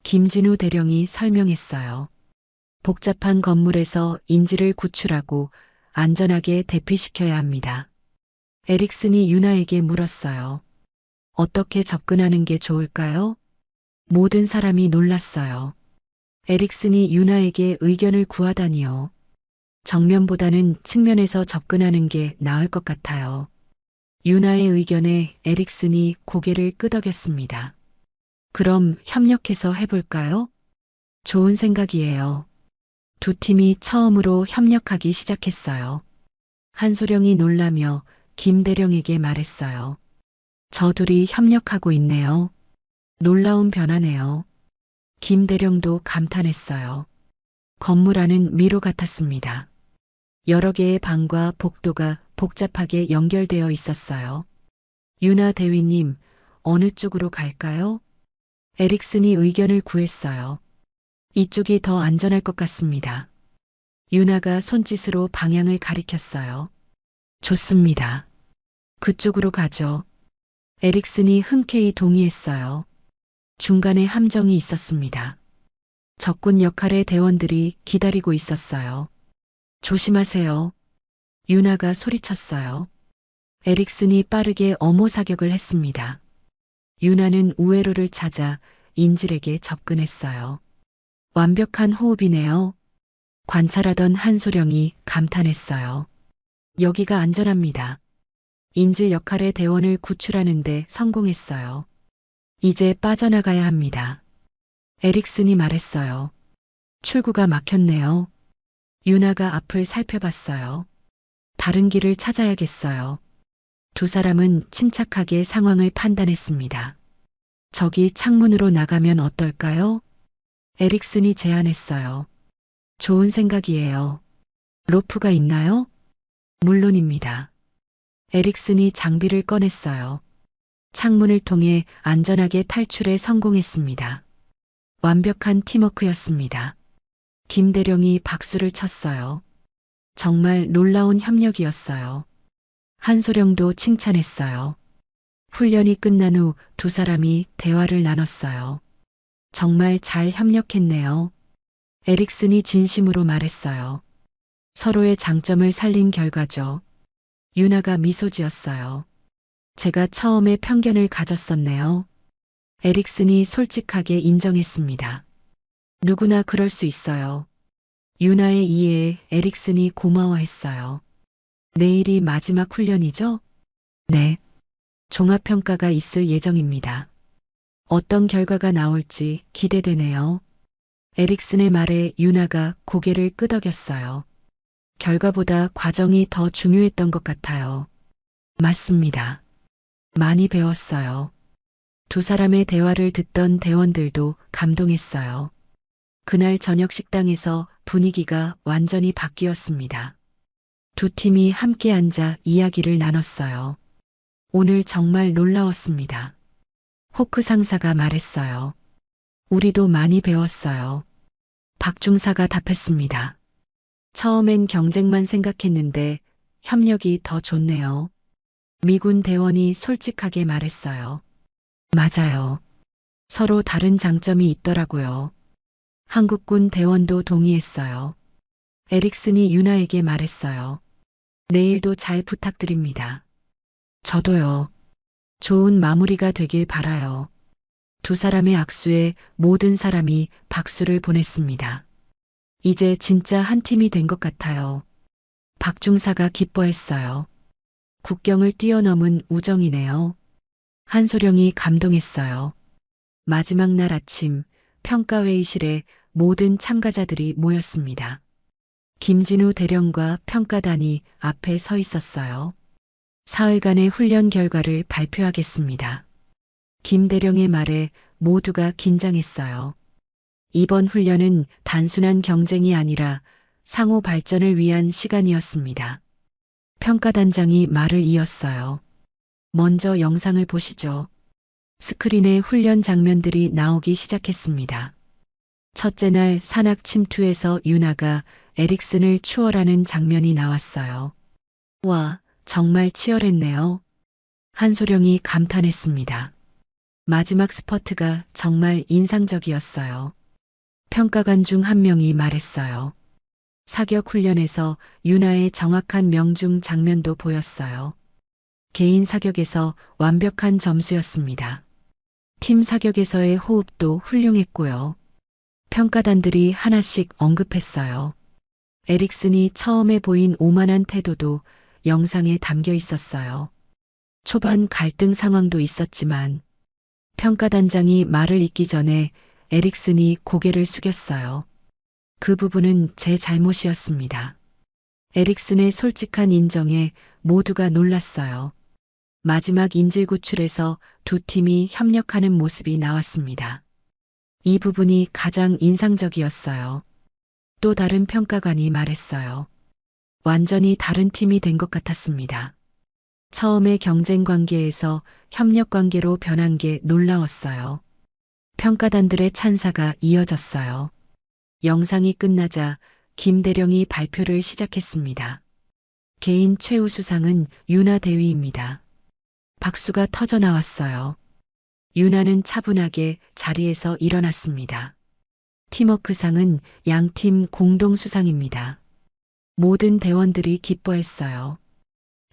김진우 대령이 설명했어요. 복잡한 건물에서 인질을 구출하고 안전하게 대피시켜야 합니다. 에릭슨이 유나에게 물었어요. 어떻게 접근하는 게 좋을까요? 모든 사람이 놀랐어요. 에릭슨이 유나에게 의견을 구하다니요. 정면보다는 측면에서 접근하는 게 나을 것 같아요. 유나의 의견에 에릭슨이 고개를 끄덕였습니다. 그럼 협력해서 해볼까요? 좋은 생각이에요. 두 팀이 처음으로 협력하기 시작했어요. 한소령이 놀라며 김대령에게 말했어요. 저 둘이 협력하고 있네요. 놀라운 변화네요. 김대령도 감탄했어요. 건물 안은 미로 같았습니다. 여러 개의 방과 복도가 복잡하게 연결되어 있었어요. 유나 대위님, 어느 쪽으로 갈까요? 에릭슨이 의견을 구했어요. 이쪽이 더 안전할 것 같습니다. 유나가 손짓으로 방향을 가리켰어요. 좋습니다. 그쪽으로 가죠. 에릭슨이 흔쾌히 동의했어요. 중간에 함정이 있었습니다. 적군 역할의 대원들이 기다리고 있었어요. 조심하세요. 유나가 소리쳤어요. 에릭슨이 빠르게 엄호 사격을 했습니다. 유나는 우회로를 찾아 인질에게 접근했어요. 완벽한 호흡이네요. 관찰하던 한소령이 감탄했어요. 여기가 안전합니다. 인질 역할의 대원을 구출하는데 성공했어요. 이제 빠져나가야 합니다. 에릭슨이 말했어요. 출구가 막혔네요. 유나가 앞을 살펴봤어요. 다른 길을 찾아야겠어요. 두 사람은 침착하게 상황을 판단했습니다. 저기 창문으로 나가면 어떨까요? 에릭슨이 제안했어요. 좋은 생각이에요. 로프가 있나요? 물론입니다. 에릭슨이 장비를 꺼냈어요. 창문을 통해 안전하게 탈출에 성공했습니다. 완벽한 팀워크였습니다. 김대령이 박수를 쳤어요. 정말 놀라운 협력이었어요. 한소령도 칭찬했어요. 훈련이 끝난 후 두 사람이 대화를 나눴어요. 정말 잘 협력했네요. 에릭슨이 진심으로 말했어요. 서로의 장점을 살린 결과죠. 유나가 미소 지었어요. 제가 처음에 편견을 가졌었네요. 에릭슨이 솔직하게 인정했습니다. 누구나 그럴 수 있어요. 유나의 이해에 에릭슨이 고마워했어요. 내일이 마지막 훈련이죠? 네. 종합평가가 있을 예정입니다. 어떤 결과가 나올지 기대되네요. 에릭슨의 말에 유나가 고개를 끄덕였어요. 결과보다 과정이 더 중요했던 것 같아요. 맞습니다. 많이 배웠어요. 두 사람의 대화를 듣던 대원들도 감동했어요. 그날 저녁 식당에서 분위기가 완전히 바뀌었습니다. 두 팀이 함께 앉아 이야기를 나눴어요. 오늘 정말 놀라웠습니다. 호크 상사가 말했어요. 우리도 많이 배웠어요. 박중사가 답했습니다. 처음엔 경쟁만 생각했는데 협력이 더 좋네요. 미군 대원이 솔직하게 말했어요. 맞아요. 서로 다른 장점이 있더라고요. 한국군 대원도 동의했어요. 에릭슨이 유나에게 말했어요. 내일도 잘 부탁드립니다. 저도요. 좋은 마무리가 되길 바라요. 두 사람의 악수에 모든 사람이 박수를 보냈습니다. 이제 진짜 한 팀이 된 것 같아요. 박중사가 기뻐했어요. 국경을 뛰어넘은 우정이네요. 한소령이 감동했어요. 마지막 날 아침 평가회의실에 모든 참가자들이 모였습니다. 김진우 대령과 평가단이 앞에 서 있었어요. 사흘간의 훈련 결과를 발표하겠습니다. 김 대령의 말에 모두가 긴장했어요. 이번 훈련은 단순한 경쟁이 아니라 상호 발전을 위한 시간이었습니다. 평가단장이 말을 이었어요. 먼저 영상을 보시죠. 스크린에 훈련 장면들이 나오기 시작했습니다. 첫째 날 산악 침투에서 유나가 에릭슨을 추월하는 장면이 나왔어요. 와, 정말 치열했네요. 한소령이 감탄했습니다. 마지막 스퍼트가 정말 인상적이었어요. 평가관 중 한 명이 말했어요. 사격 훈련에서 유나의 정확한 명중 장면도 보였어요. 개인 사격에서 완벽한 점수였습니다. 팀 사격에서의 호흡도 훌륭했고요. 평가단들이 하나씩 언급했어요. 에릭슨이 처음에 보인 오만한 태도도 영상에 담겨 있었어요. 초반 갈등 상황도 있었지만 평가단장이 말을 잇기 전에 에릭슨이 고개를 숙였어요. 그 부분은 제 잘못이었습니다. 에릭슨의 솔직한 인정에 모두가 놀랐어요. 마지막 인질 구출에서 두 팀이 협력하는 모습이 나왔습니다. 이 부분이 가장 인상적이었어요. 또 다른 평가관이 말했어요. 완전히 다른 팀이 된 것 같았습니다. 처음에 경쟁 관계에서 협력 관계로 변한 게 놀라웠어요. 평가단들의 찬사가 이어졌어요. 영상이 끝나자 김 대령이 발표를 시작했습니다. 개인 최우수상은 윤아 대위입니다. 박수가 터져 나왔어요. 윤아는 차분하게 자리에서 일어났습니다. 팀워크상은 양팀 공동 수상입니다. 모든 대원들이 기뻐했어요.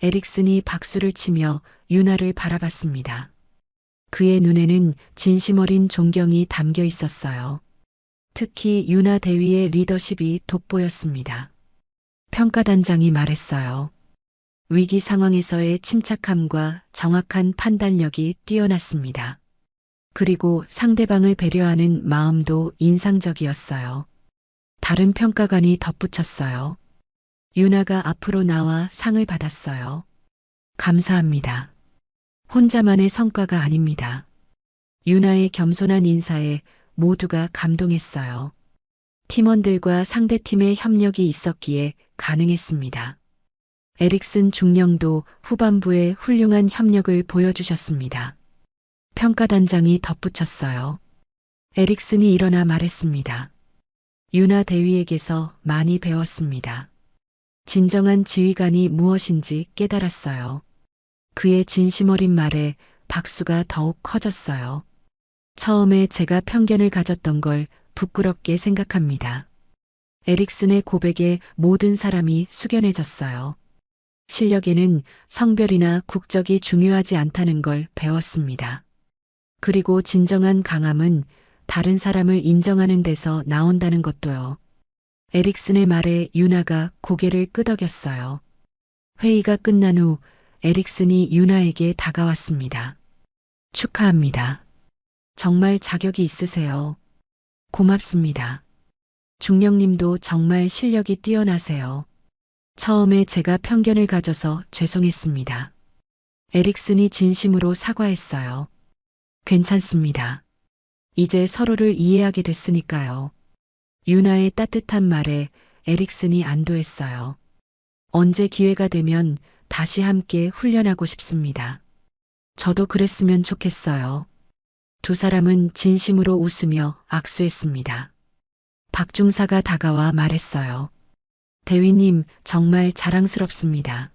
에릭슨이 박수를 치며 윤아를 바라봤습니다. 그의 눈에는 진심 어린 존경이 담겨 있었어요. 특히 윤아 대위의 리더십이 돋보였습니다. 평가단장이 말했어요. 위기 상황에서의 침착함과 정확한 판단력이 뛰어났습니다. 그리고 상대방을 배려하는 마음도 인상적이었어요. 다른 평가관이 덧붙였어요. 윤아가 앞으로 나와 상을 받았어요. 감사합니다. 혼자만의 성과가 아닙니다. 윤아의 겸손한 인사에 모두가 감동했어요. 팀원들과 상대팀의 협력이 있었기에 가능했습니다. 에릭슨 중령도 후반부에 훌륭한 협력을 보여주셨습니다. 평가단장이 덧붙였어요. 에릭슨이 일어나 말했습니다. 윤아 대위에게서 많이 배웠습니다. 진정한 지휘관이 무엇인지 깨달았어요. 그의 진심 어린 말에 박수가 더욱 커졌어요. 처음에 제가 편견을 가졌던 걸 부끄럽게 생각합니다. 에릭슨의 고백에 모든 사람이 숙연해졌어요. 실력에는 성별이나 국적이 중요하지 않다는 걸 배웠습니다. 그리고 진정한 강함은 다른 사람을 인정하는 데서 나온다는 것도요. 에릭슨의 말에 윤아가 고개를 끄덕였어요. 회의가 끝난 후 에릭슨이 윤아에게 다가왔습니다. 축하합니다. 정말 자격이 있으세요. 고맙습니다. 중령님도 정말 실력이 뛰어나세요. 처음에 제가 편견을 가져서 죄송했습니다. 에릭슨이 진심으로 사과했어요. 괜찮습니다. 이제 서로를 이해하게 됐으니까요. 윤아의 따뜻한 말에 에릭슨이 안도했어요. 언제 기회가 되면 다시 함께 훈련하고 싶습니다. 저도 그랬으면 좋겠어요. 두 사람은 진심으로 웃으며 악수했습니다. 박중사가 다가와 말했어요. 대위님, 정말 자랑스럽습니다.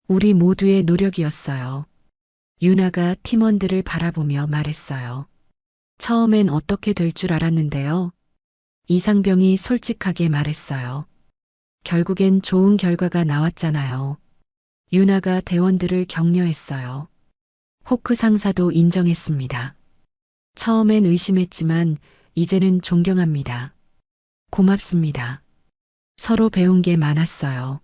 우리 모두의 노력이었어요. 윤아가 팀원들을 바라보며 말했어요. 처음엔 어떻게 될 줄 알았는데요. 이상병이 솔직하게 말했어요. 결국엔 좋은 결과가 나왔잖아요. 윤아가 대원들을 격려했어요. 호크 상사도 인정했습니다. 처음엔 의심했지만 이제는 존경합니다. 고맙습니다. 서로 배운 게 많았어요.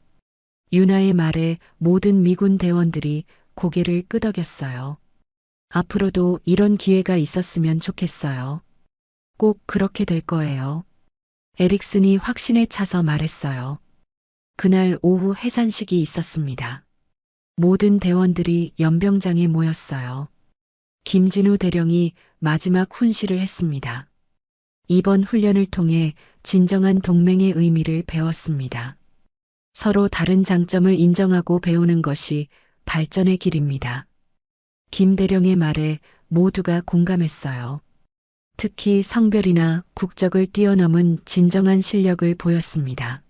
윤아의 말에 모든 미군 대원들이 고개를 끄덕였어요. 앞으로도 이런 기회가 있었으면 좋겠어요. 꼭 그렇게 될 거예요. 에릭슨이 확신에 차서 말했어요. 그날 오후 해산식이 있었습니다. 모든 대원들이 연병장에 모였어요. 김진우 대령이 마지막 훈시를 했습니다. 이번 훈련을 통해 진정한 동맹의 의미를 배웠습니다. 서로 다른 장점을 인정하고 배우는 것이 발전의 길입니다. 김 대령의 말에 모두가 공감했어요. 특히 성별이나 국적을 뛰어넘은 진정한 실력을 보였습니다.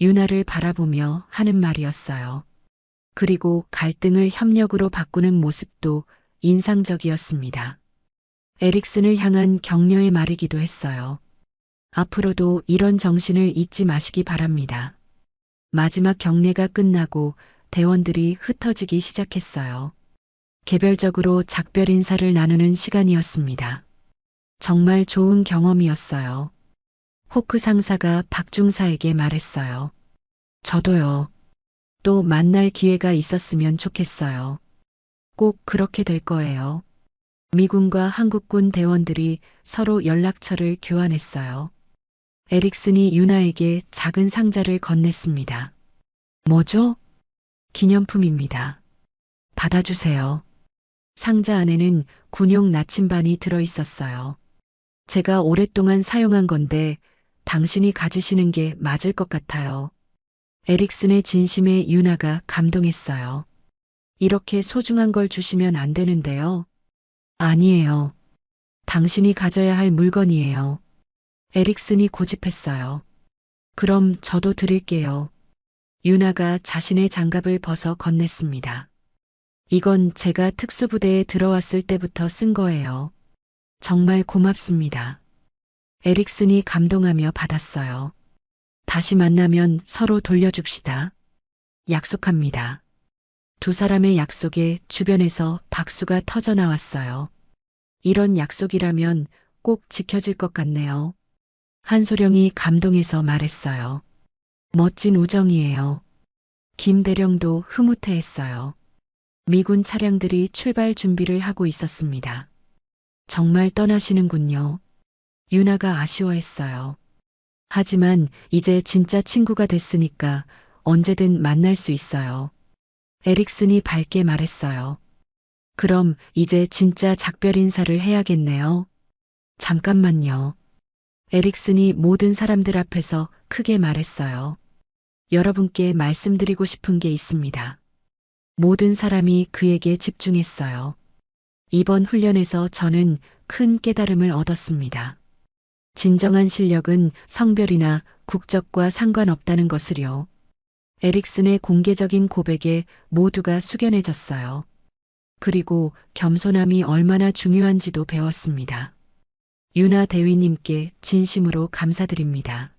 윤아를 바라보며 하는 말이었어요. 그리고 갈등을 협력으로 바꾸는 모습도 인상적이었습니다. 에릭슨을 향한 격려의 말이기도 했어요. 앞으로도 이런 정신을 잊지 마시기 바랍니다. 마지막 경례가 끝나고 대원들이 흩어지기 시작했어요. 개별적으로 작별 인사를 나누는 시간이었습니다. 정말 좋은 경험이었어요. 호크 상사가 박중사에게 말했어요. 저도요. 또 만날 기회가 있었으면 좋겠어요. 꼭 그렇게 될 거예요. 미군과 한국군 대원들이 서로 연락처를 교환했어요. 에릭슨이 윤아에게 작은 상자를 건넸습니다. 뭐죠? 기념품입니다. 받아주세요. 상자 안에는 군용 나침반이 들어 있었어요. 제가 오랫동안 사용한 건데 당신이 가지시는 게 맞을 것 같아요. 에릭슨의 진심에 윤아가 감동했어요. 이렇게 소중한 걸 주시면 안 되는데요. 아니에요. 당신이 가져야 할 물건이에요. 에릭슨이 고집했어요. 그럼 저도 드릴게요. 유나가 자신의 장갑을 벗어 건넸습니다. 이건 제가 특수부대에 들어왔을 때부터 쓴 거예요. 정말 고맙습니다. 에릭슨이 감동하며 받았어요. 다시 만나면 서로 돌려줍시다. 약속합니다. 두 사람의 약속에 주변에서 박수가 터져 나왔어요. 이런 약속이라면 꼭 지켜질 것 같네요. 한소령이 감동해서 말했어요. 멋진 우정이에요. 김대령도 흐뭇해했어요. 미군 차량들이 출발 준비를 하고 있었습니다. 정말 떠나시는군요. 유나가 아쉬워했어요. 하지만 이제 진짜 친구가 됐으니까 언제든 만날 수 있어요. 에릭슨이 밝게 말했어요. 그럼 이제 진짜 작별 인사를 해야겠네요. 잠깐만요. 에릭슨이 모든 사람들 앞에서 크게 말했어요. 여러분께 말씀드리고 싶은 게 있습니다. 모든 사람이 그에게 집중했어요. 이번 훈련에서 저는 큰 깨달음을 얻었습니다. 진정한 실력은 성별이나 국적과 상관없다는 것을요. 에릭슨의 공개적인 고백에 모두가 숙연해졌어요. 그리고 겸손함이 얼마나 중요한지도 배웠습니다. 유나 대위님께 진심으로 감사드립니다.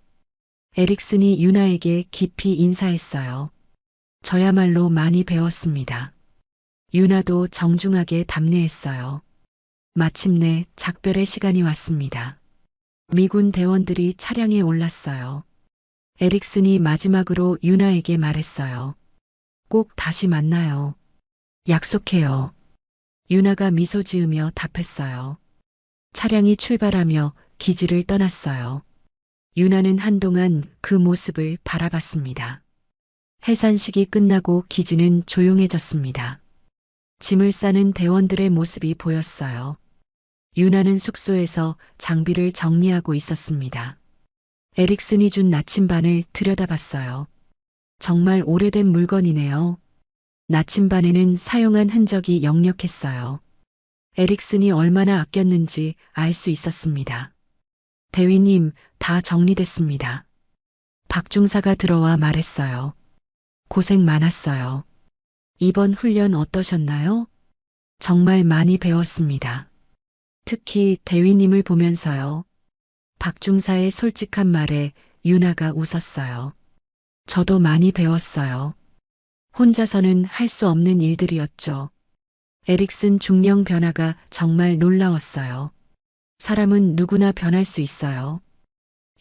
에릭슨이 유나에게 깊이 인사했어요. 저야말로 많이 배웠습니다. 유나도 정중하게 답례했어요. 마침내 작별의 시간이 왔습니다. 미군 대원들이 차량에 올랐어요. 에릭슨이 마지막으로 유나에게 말했어요. 꼭 다시 만나요. 약속해요. 유나가 미소 지으며 답했어요. 차량이 출발하며 기지를 떠났어요. 유나는 한동안 그 모습을 바라봤습니다. 해산식이 끝나고 기지는 조용해졌습니다. 짐을 싸는 대원들의 모습이 보였어요. 유나는 숙소에서 장비를 정리하고 있었습니다. 에릭슨이 준 나침반을 들여다봤어요. 정말 오래된 물건이네요. 나침반에는 사용한 흔적이 역력했어요. 에릭슨이 얼마나 아꼈는지 알 수 있었습니다. 대위님, 다 정리됐습니다. 박중사가 들어와 말했어요. 고생 많았어요. 이번 훈련 어떠셨나요? 정말 많이 배웠습니다. 특히 대위님을 보면서요. 박중사의 솔직한 말에 유나가 웃었어요. 저도 많이 배웠어요. 혼자서는 할 수 없는 일들이었죠. 에릭슨 중령 변화가 정말 놀라웠어요. 사람은 누구나 변할 수 있어요.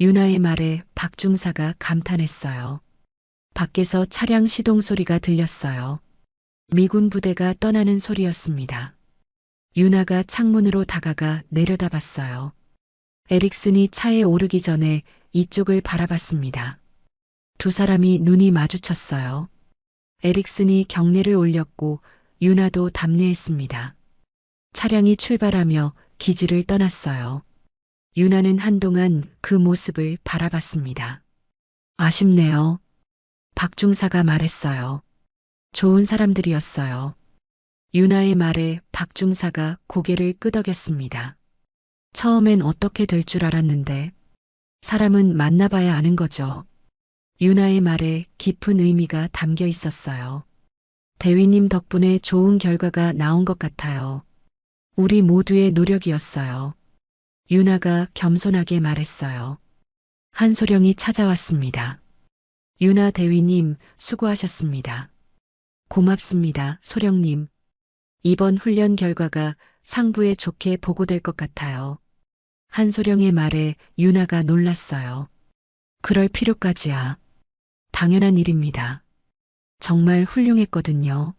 유나의 말에 박중사가 감탄했어요. 밖에서 차량 시동 소리가 들렸어요. 미군 부대가 떠나는 소리였습니다. 유나가 창문으로 다가가 내려다봤어요. 에릭슨이 차에 오르기 전에 이쪽을 바라봤습니다. 두 사람이 눈이 마주쳤어요. 에릭슨이 경례를 올렸고 유나도 답례했습니다. 차량이 출발하며 기지를 떠났어요. 유나는 한동안 그 모습을 바라봤습니다. 아쉽네요. 박중사가 말했어요. 좋은 사람들이었어요. 유나의 말에 박중사가 고개를 끄덕였습니다. 처음엔 어떻게 될 줄 알았는데 사람은 만나봐야 아는 거죠. 유나의 말에 깊은 의미가 담겨 있었어요. 대위님 덕분에 좋은 결과가 나온 것 같아요. 우리 모두의 노력이었어요. 유나가 겸손하게 말했어요. 한소령이 찾아왔습니다. 유나 대위님 수고하셨습니다. 고맙습니다, 소령님. 이번 훈련 결과가 상부에 좋게 보고될 것 같아요. 한소령의 말에 유나가 놀랐어요. 그럴 필요까지야. 당연한 일입니다. 정말 훌륭했거든요.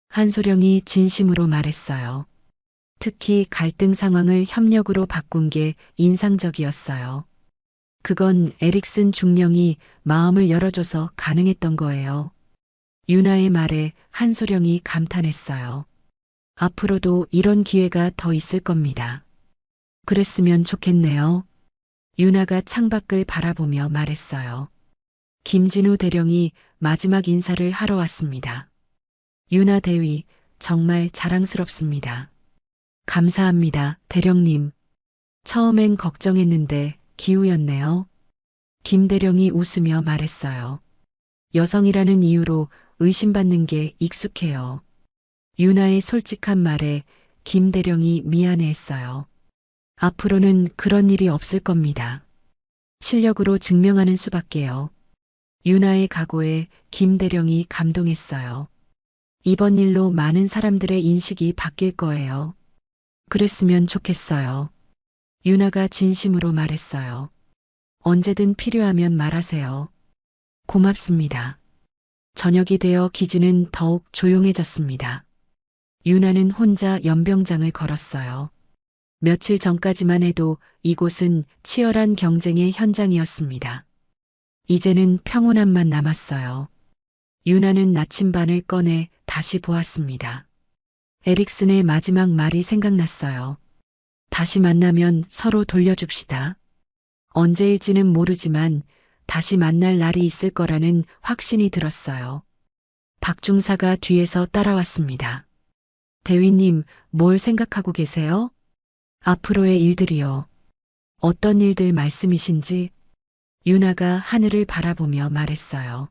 한소령이 진심으로 말했어요. 특히 갈등 상황을 협력으로 바꾼 게 인상적이었어요. 그건 에릭슨 중령이 마음을 열어줘서 가능했던 거예요. 유나의 말에 한소령이 감탄했어요. 앞으로도 이런 기회가 더 있을 겁니다. 그랬으면 좋겠네요. 유나가 창밖을 바라보며 말했어요. 김진우 대령이 마지막 인사를 하러 왔습니다. 유나 대위, 정말 자랑스럽습니다. 감사합니다, 대령님. 처음엔 걱정했는데 기우였네요. 김 대령이 웃으며 말했어요. 여성이라는 이유로 의심받는 게 익숙해요. 유나의 솔직한 말에 김 대령이 미안해했어요. 앞으로는 그런 일이 없을 겁니다. 실력으로 증명하는 수밖에요. 유나의 각오에 김 대령이 감동했어요. 이번 일로 많은 사람들의 인식이 바뀔 거예요. 그랬으면 좋겠어요. 유나가 진심으로 말했어요. 언제든 필요하면 말하세요. 고맙습니다. 저녁이 되어 기지는 더욱 조용해졌습니다. 유나는 혼자 연병장을 걸었어요. 며칠 전까지만 해도 이곳은 치열한 경쟁의 현장이었습니다. 이제는 평온함만 남았어요. 유나는 나침반을 꺼내 다시 보았습니다. 에릭슨의 마지막 말이 생각났어요. 다시 만나면 서로 돌려줍시다. 언제일지는 모르지만 다시 만날 날이 있을 거라는 확신이 들었어요. 박중사가 뒤에서 따라왔습니다. 대위님, 뭘 생각하고 계세요? 앞으로의 일들이요. 어떤 일들 말씀이신지? 유나가 하늘을 바라보며 말했어요.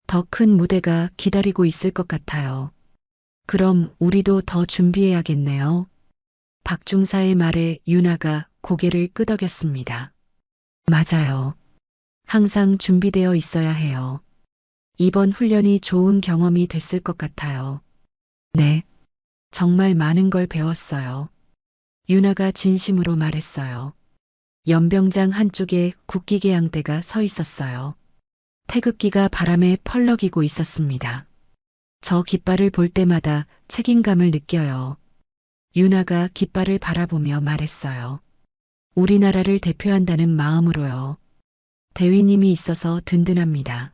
더 큰 무대가 기다리고 있을 것 같아요. 그럼 우리도 더 준비해야겠네요. 박중사의 말에 유나가 고개를 끄덕였습니다. 맞아요. 항상 준비되어 있어야 해요. 이번 훈련이 좋은 경험이 됐을 것 같아요. 네. 정말 많은 걸 배웠어요. 유나가 진심으로 말했어요. 연병장 한쪽에 국기계양대가 서 있었어요. 태극기가 바람에 펄럭이고 있었습니다. 저 깃발을 볼 때마다 책임감을 느껴요. 유나가 깃발을 바라보며 말했어요. 우리나라를 대표한다는 마음으로요. 대위님이 있어서 든든합니다.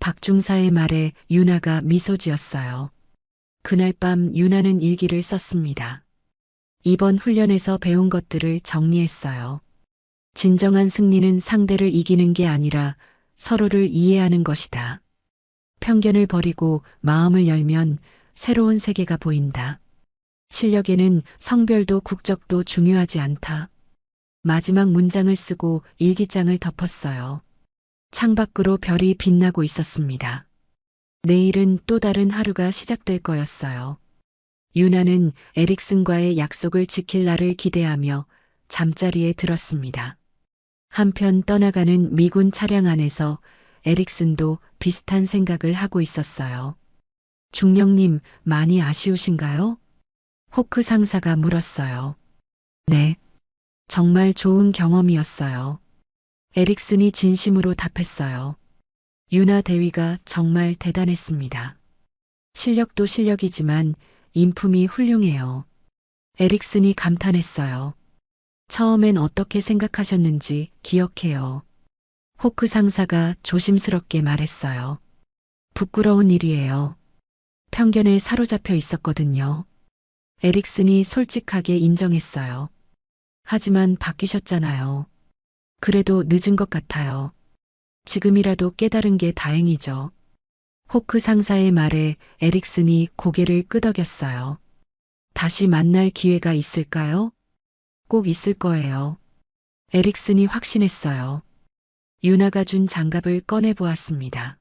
박중사의 말에 유나가 미소 지었어요. 그날 밤 유나는 일기를 썼습니다. 이번 훈련에서 배운 것들을 정리했어요. 진정한 승리는 상대를 이기는 게 아니라 서로를 이해하는 것이다. 편견을 버리고 마음을 열면 새로운 세계가 보인다. 실력에는 성별도 국적도 중요하지 않다. 마지막 문장을 쓰고 일기장을 덮었어요. 창밖으로 별이 빛나고 있었습니다. 내일은 또 다른 하루가 시작될 거였어요. 유나는 에릭슨과의 약속을 지킬 날을 기대하며 잠자리에 들었습니다. 한편 떠나가는 미군 차량 안에서 에릭슨도 비슷한 생각을 하고 있었어요. 중령님, 많이 아쉬우신가요? 호크 상사가 물었어요. 네. 정말 좋은 경험이었어요. 에릭슨이 진심으로 답했어요. 유나 대위가 정말 대단했습니다. 실력도 실력이지만 인품이 훌륭해요. 에릭슨이 감탄했어요. 처음엔 어떻게 생각하셨는지 기억해요. 호크 상사가 조심스럽게 말했어요. 부끄러운 일이에요. 편견에 사로잡혀 있었거든요. 에릭슨이 솔직하게 인정했어요. 하지만 바뀌셨잖아요. 그래도 늦은 것 같아요. 지금이라도 깨달은 게 다행이죠. 호크 상사의 말에 에릭슨이 고개를 끄덕였어요. 다시 만날 기회가 있을까요? 꼭 있을 거예요. 에릭슨이 확신했어요. 유나가 준 장갑을 꺼내 보았습니다.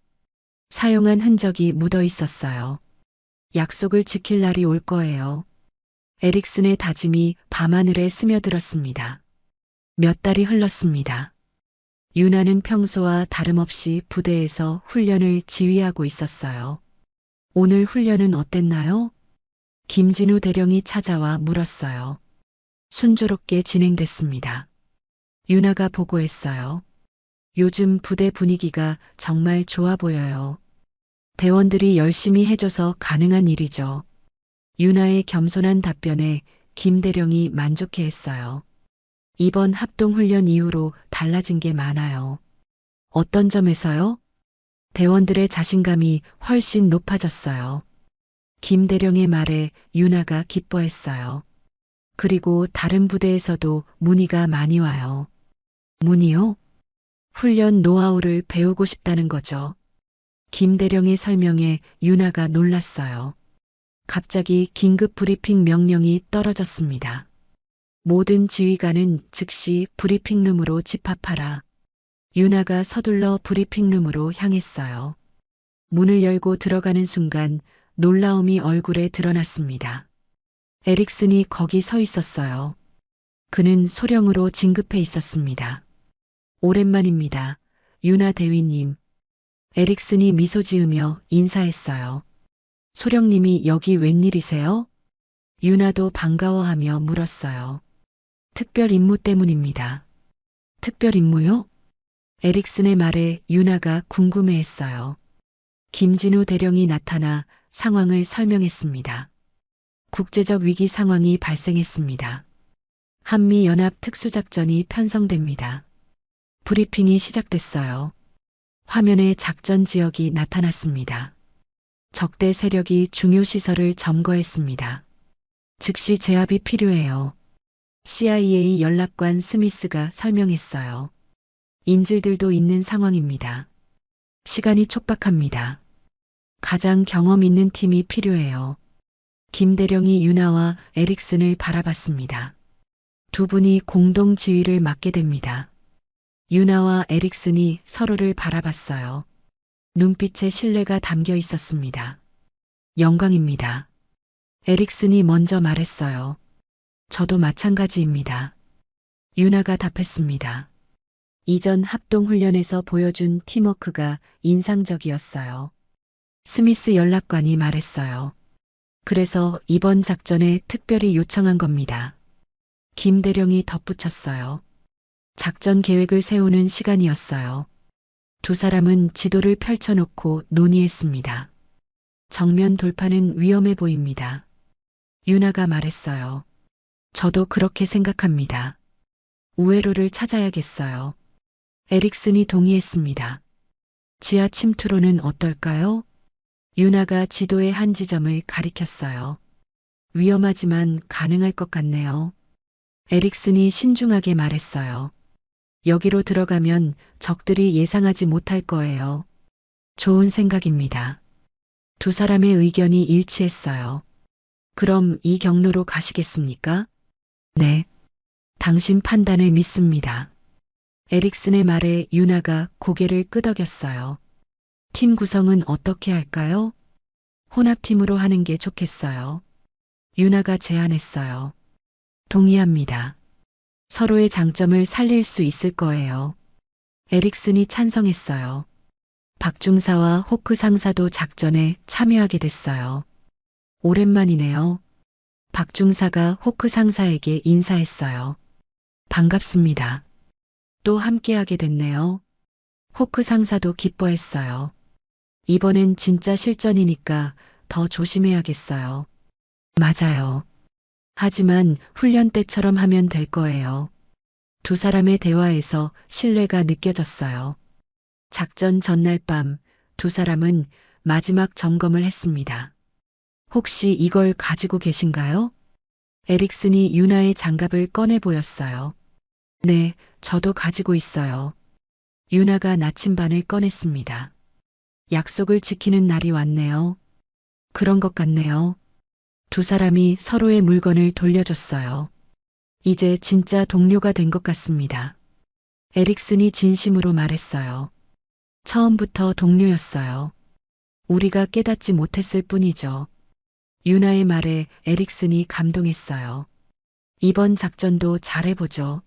사용한 흔적이 묻어 있었어요. 약속을 지킬 날이 올 거예요. 에릭슨의 다짐이 밤하늘에 스며들었습니다. 몇 달이 흘렀습니다. 유나는 평소와 다름없이 부대에서 훈련을 지휘하고 있었어요. 오늘 훈련은 어땠나요? 김진우 대령이 찾아와 물었어요. 순조롭게 진행됐습니다. 유나가 보고했어요. 요즘 부대 분위기가 정말 좋아 보여요. 대원들이 열심히 해줘서 가능한 일이죠. 유나의 겸손한 답변에 김 대령이 만족해했어요. 이번 합동훈련 이후로 달라진 게 많아요. 어떤 점에서요? 대원들의 자신감이 훨씬 높아졌어요. 김 대령의 말에 유나가 기뻐했어요. 그리고 다른 부대에서도 문의가 많이 와요. 문의요? 훈련 노하우를 배우고 싶다는 거죠. 김대령의 설명에 윤아가 놀랐어요. 갑자기 긴급 브리핑 명령이 떨어졌습니다. 모든 지휘관은 즉시 브리핑룸으로 집합하라. 윤아가 서둘러 브리핑룸으로 향했어요. 문을 열고 들어가는 순간 놀라움이 얼굴에 드러났습니다. 에릭슨이 거기 서 있었어요. 그는 소령으로 진급해 있었습니다. 오랜만입니다. 윤아 대위님. 에릭슨이 미소 지으며 인사했어요. 소령님이 여기 웬일이세요? 윤아도 반가워하며 물었어요. 특별 임무 때문입니다. 특별 임무요? 에릭슨의 말에 윤아가 궁금해했어요. 김진우 대령이 나타나 상황을 설명했습니다. 국제적 위기 상황이 발생했습니다. 한미연합 특수작전이 편성됩니다. 브리핑이 시작됐어요. 화면에 작전 지역이 나타났습니다. 적대 세력이 중요 시설을 점거했습니다. 즉시 제압이 필요해요. CIA 연락관 스미스가 설명했어요. 인질들도 있는 상황입니다. 시간이 촉박합니다. 가장 경험 있는 팀이 필요해요. 김대령이 윤아와 에릭슨을 바라봤습니다. 두 분이 공동 지휘를 맡게 됩니다. 윤아와 에릭슨이 서로를 바라봤어요. 눈빛에 신뢰가 담겨 있었습니다. 영광입니다. 에릭슨이 먼저 말했어요. 저도 마찬가지입니다. 윤아가 답했습니다. 이전 합동훈련에서 보여준 팀워크가 인상적이었어요. 스미스 연락관이 말했어요. 그래서 이번 작전에 특별히 요청한 겁니다. 김 대령이 덧붙였어요. 작전 계획을 세우는 시간이었어요. 두 사람은 지도를 펼쳐놓고 논의했습니다. 정면 돌파는 위험해 보입니다. 윤아가 말했어요. 저도 그렇게 생각합니다. 우회로를 찾아야겠어요. 에릭슨이 동의했습니다. 지하 침투로는 어떨까요? 윤아가 지도의 한 지점을 가리켰어요. 위험하지만 가능할 것 같네요. 에릭슨이 신중하게 말했어요. 여기로 들어가면 적들이 예상하지 못할 거예요. 좋은 생각입니다. 두 사람의 의견이 일치했어요. 그럼 이 경로로 가시겠습니까? 네. 당신 판단을 믿습니다. 에릭슨의 말에 윤아가 고개를 끄덕였어요. 팀 구성은 어떻게 할까요? 혼합팀으로 하는 게 좋겠어요. 윤아가 제안했어요. 동의합니다. 서로의 장점을 살릴 수 있을 거예요. 에릭슨이 찬성했어요. 박중사와 호크 상사도 작전에 참여하게 됐어요. 오랜만이네요. 박중사가 호크 상사에게 인사했어요. 반갑습니다. 또 함께하게 됐네요. 호크 상사도 기뻐했어요. 이번엔 진짜 실전이니까 더 조심해야겠어요. 맞아요. 하지만 훈련 때처럼 하면 될 거예요. 두 사람의 대화에서 신뢰가 느껴졌어요. 작전 전날 밤 두 사람은 마지막 점검을 했습니다. 혹시 이걸 가지고 계신가요? 에릭슨이 윤아의 장갑을 꺼내 보였어요. 네, 저도 가지고 있어요. 윤아가 나침반을 꺼냈습니다. 약속을 지키는 날이 왔네요. 그런 것 같네요. 두 사람이 서로의 물건을 돌려줬어요. 이제 진짜 동료가 된 것 같습니다. 에릭슨이 진심으로 말했어요. 처음부터 동료였어요. 우리가 깨닫지 못했을 뿐이죠. 윤아의 말에 에릭슨이 감동했어요. 이번 작전도 잘해보죠.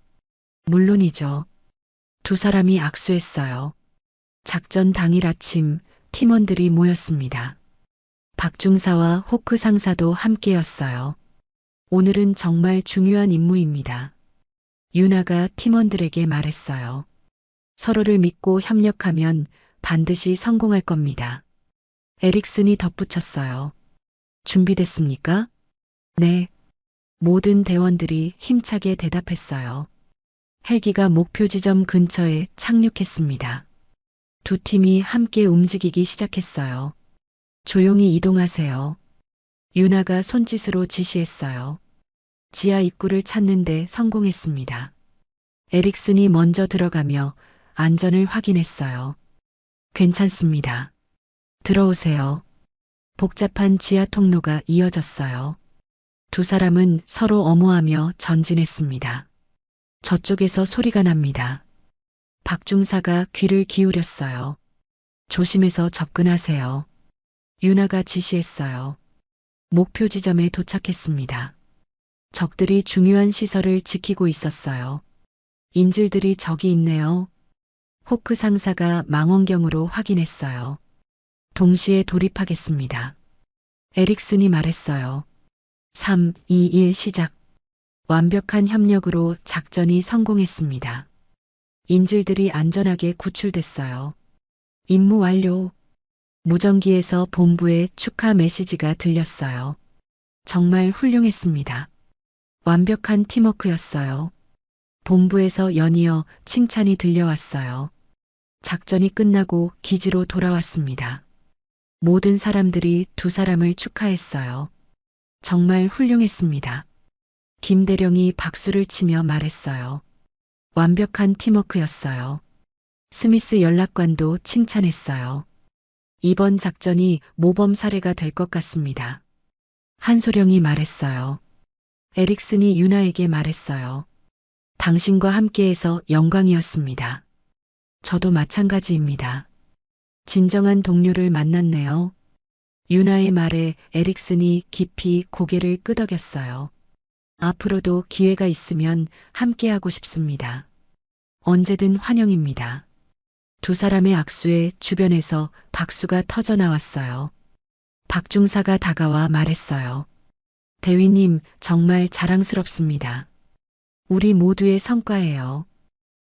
물론이죠. 두 사람이 악수했어요. 작전 당일 아침 팀원들이 모였습니다. 박중사와 호크 상사도 함께였어요. 오늘은 정말 중요한 임무입니다. 윤아가 팀원들에게 말했어요. 서로를 믿고 협력하면 반드시 성공할 겁니다. 에릭슨이 덧붙였어요. 준비됐습니까? 네. 모든 대원들이 힘차게 대답했어요. 헬기가 목표 지점 근처에 착륙했습니다. 두 팀이 함께 움직이기 시작했어요. 조용히 이동하세요. 윤아가 손짓으로 지시했어요. 지하 입구를 찾는데 성공했습니다. 에릭슨이 먼저 들어가며 안전을 확인했어요. 괜찮습니다. 들어오세요. 복잡한 지하 통로가 이어졌어요. 두 사람은 서로 엄호하며 전진했습니다. 저쪽에서 소리가 납니다. 박중사가 귀를 기울였어요. 조심해서 접근하세요. 유나가 지시했어요. 목표 지점에 도착했습니다. 적들이 중요한 시설을 지키고 있었어요. 인질들이 저기 있네요. 호크 상사가 망원경으로 확인했어요. 동시에 돌입하겠습니다. 에릭슨이 말했어요. 3, 2, 1 시작. 완벽한 협력으로 작전이 성공했습니다. 인질들이 안전하게 구출됐어요. 임무 완료. 무전기에서 본부에 축하 메시지가 들렸어요. 정말 훌륭했습니다. 완벽한 팀워크였어요. 본부에서 연이어 칭찬이 들려왔어요. 작전이 끝나고 기지로 돌아왔습니다. 모든 사람들이 두 사람을 축하했어요. 정말 훌륭했습니다. 김대령이 박수를 치며 말했어요. 완벽한 팀워크였어요. 스미스 연락관도 칭찬했어요. 이번 작전이 모범 사례가 될 것 같습니다. 한소령이 말했어요. 에릭슨이 유나에게 말했어요. 당신과 함께해서 영광이었습니다. 저도 마찬가지입니다. 진정한 동료를 만났네요. 유나의 말에 에릭슨이 깊이 고개를 끄덕였어요. 앞으로도 기회가 있으면 함께하고 싶습니다. 언제든 환영입니다. 두 사람의 악수에 주변에서 박수가 터져 나왔어요. 박중사가 다가와 말했어요. 대위님, 정말 자랑스럽습니다. 우리 모두의 성과예요.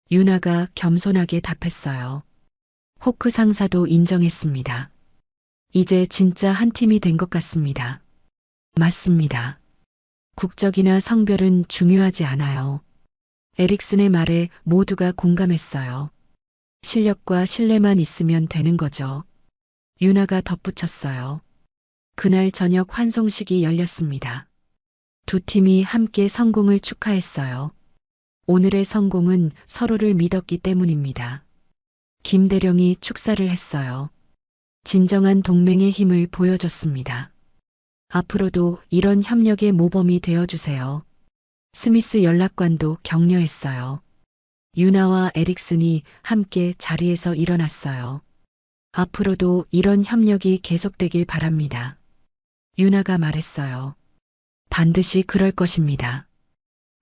유나가 겸손하게 답했어요. 호크 상사도 인정했습니다. 이제 진짜 한 팀이 된 것 같습니다. 맞습니다. 국적이나 성별은 중요하지 않아요. 에릭슨의 말에 모두가 공감했어요. 실력과 신뢰만 있으면 되는 거죠. 유나가 덧붙였어요. 그날 저녁 환송식이 열렸습니다. 두 팀이 함께 성공을 축하했어요. 오늘의 성공은 서로를 믿었기 때문입니다. 김대령이 축사를 했어요. 진정한 동맹의 힘을 보여줬습니다. 앞으로도 이런 협력의 모범이 되어주세요. 스미스 연락관도 격려했어요. 유나와 에릭슨이 함께 자리에서 일어났어요. 앞으로도 이런 협력이 계속되길 바랍니다. 유나가 말했어요. 반드시 그럴 것입니다.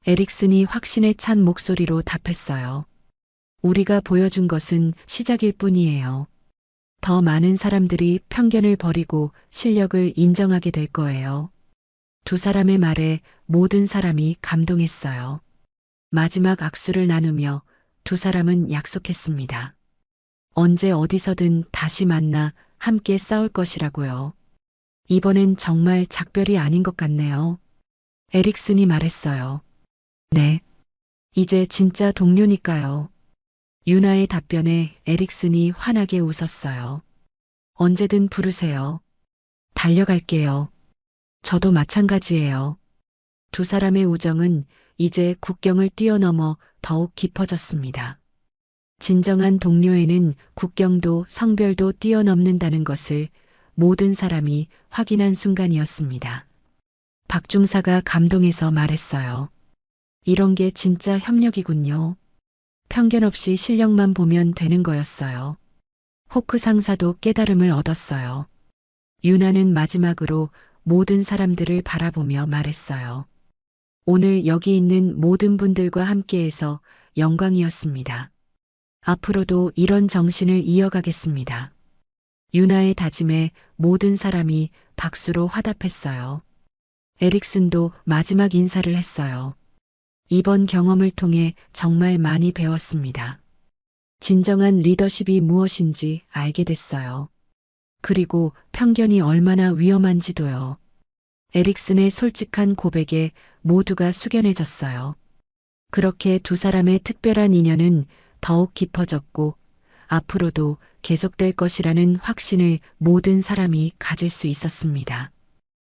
에릭슨이 확신에 찬 목소리로 답했어요. 우리가 보여준 것은 시작일 뿐이에요. 더 많은 사람들이 편견을 버리고 실력을 인정하게 될 거예요. 두 사람의 말에 모든 사람이 감동했어요. 마지막 악수를 나누며 두 사람은 약속했습니다. 언제 어디서든 다시 만나 함께 싸울 것이라고요. 이번엔 정말 작별이 아닌 것 같네요. 에릭슨이 말했어요. 네. 이제 진짜 동료니까요. 유나의 답변에 에릭슨이 환하게 웃었어요. 언제든 부르세요. 달려갈게요. 저도 마찬가지예요. 두 사람의 우정은 이제 국경을 뛰어넘어 더욱 깊어졌습니다. 진정한 동료에는 국경도 성별도 뛰어넘는다는 것을 모든 사람이 확인한 순간이었습니다. 박중사가 감동해서 말했어요. 이런 게 진짜 협력이군요. 편견 없이 실력만 보면 되는 거였어요. 호크 상사도 깨달음을 얻었어요. 유나는 마지막으로 모든 사람들을 바라보며 말했어요. 오늘 여기 있는 모든 분들과 함께해서 영광이었습니다. 앞으로도 이런 정신을 이어가겠습니다. 유나의 다짐에 모든 사람이 박수로 화답했어요. 에릭슨도 마지막 인사를 했어요. 이번 경험을 통해 정말 많이 배웠습니다. 진정한 리더십이 무엇인지 알게 됐어요. 그리고 편견이 얼마나 위험한지도요. 에릭슨의 솔직한 고백에 모두가 숙연해졌어요. 그렇게 두 사람의 특별한 인연은 더욱 깊어졌고 앞으로도 계속될 것이라는 확신을 모든 사람이 가질 수 있었습니다.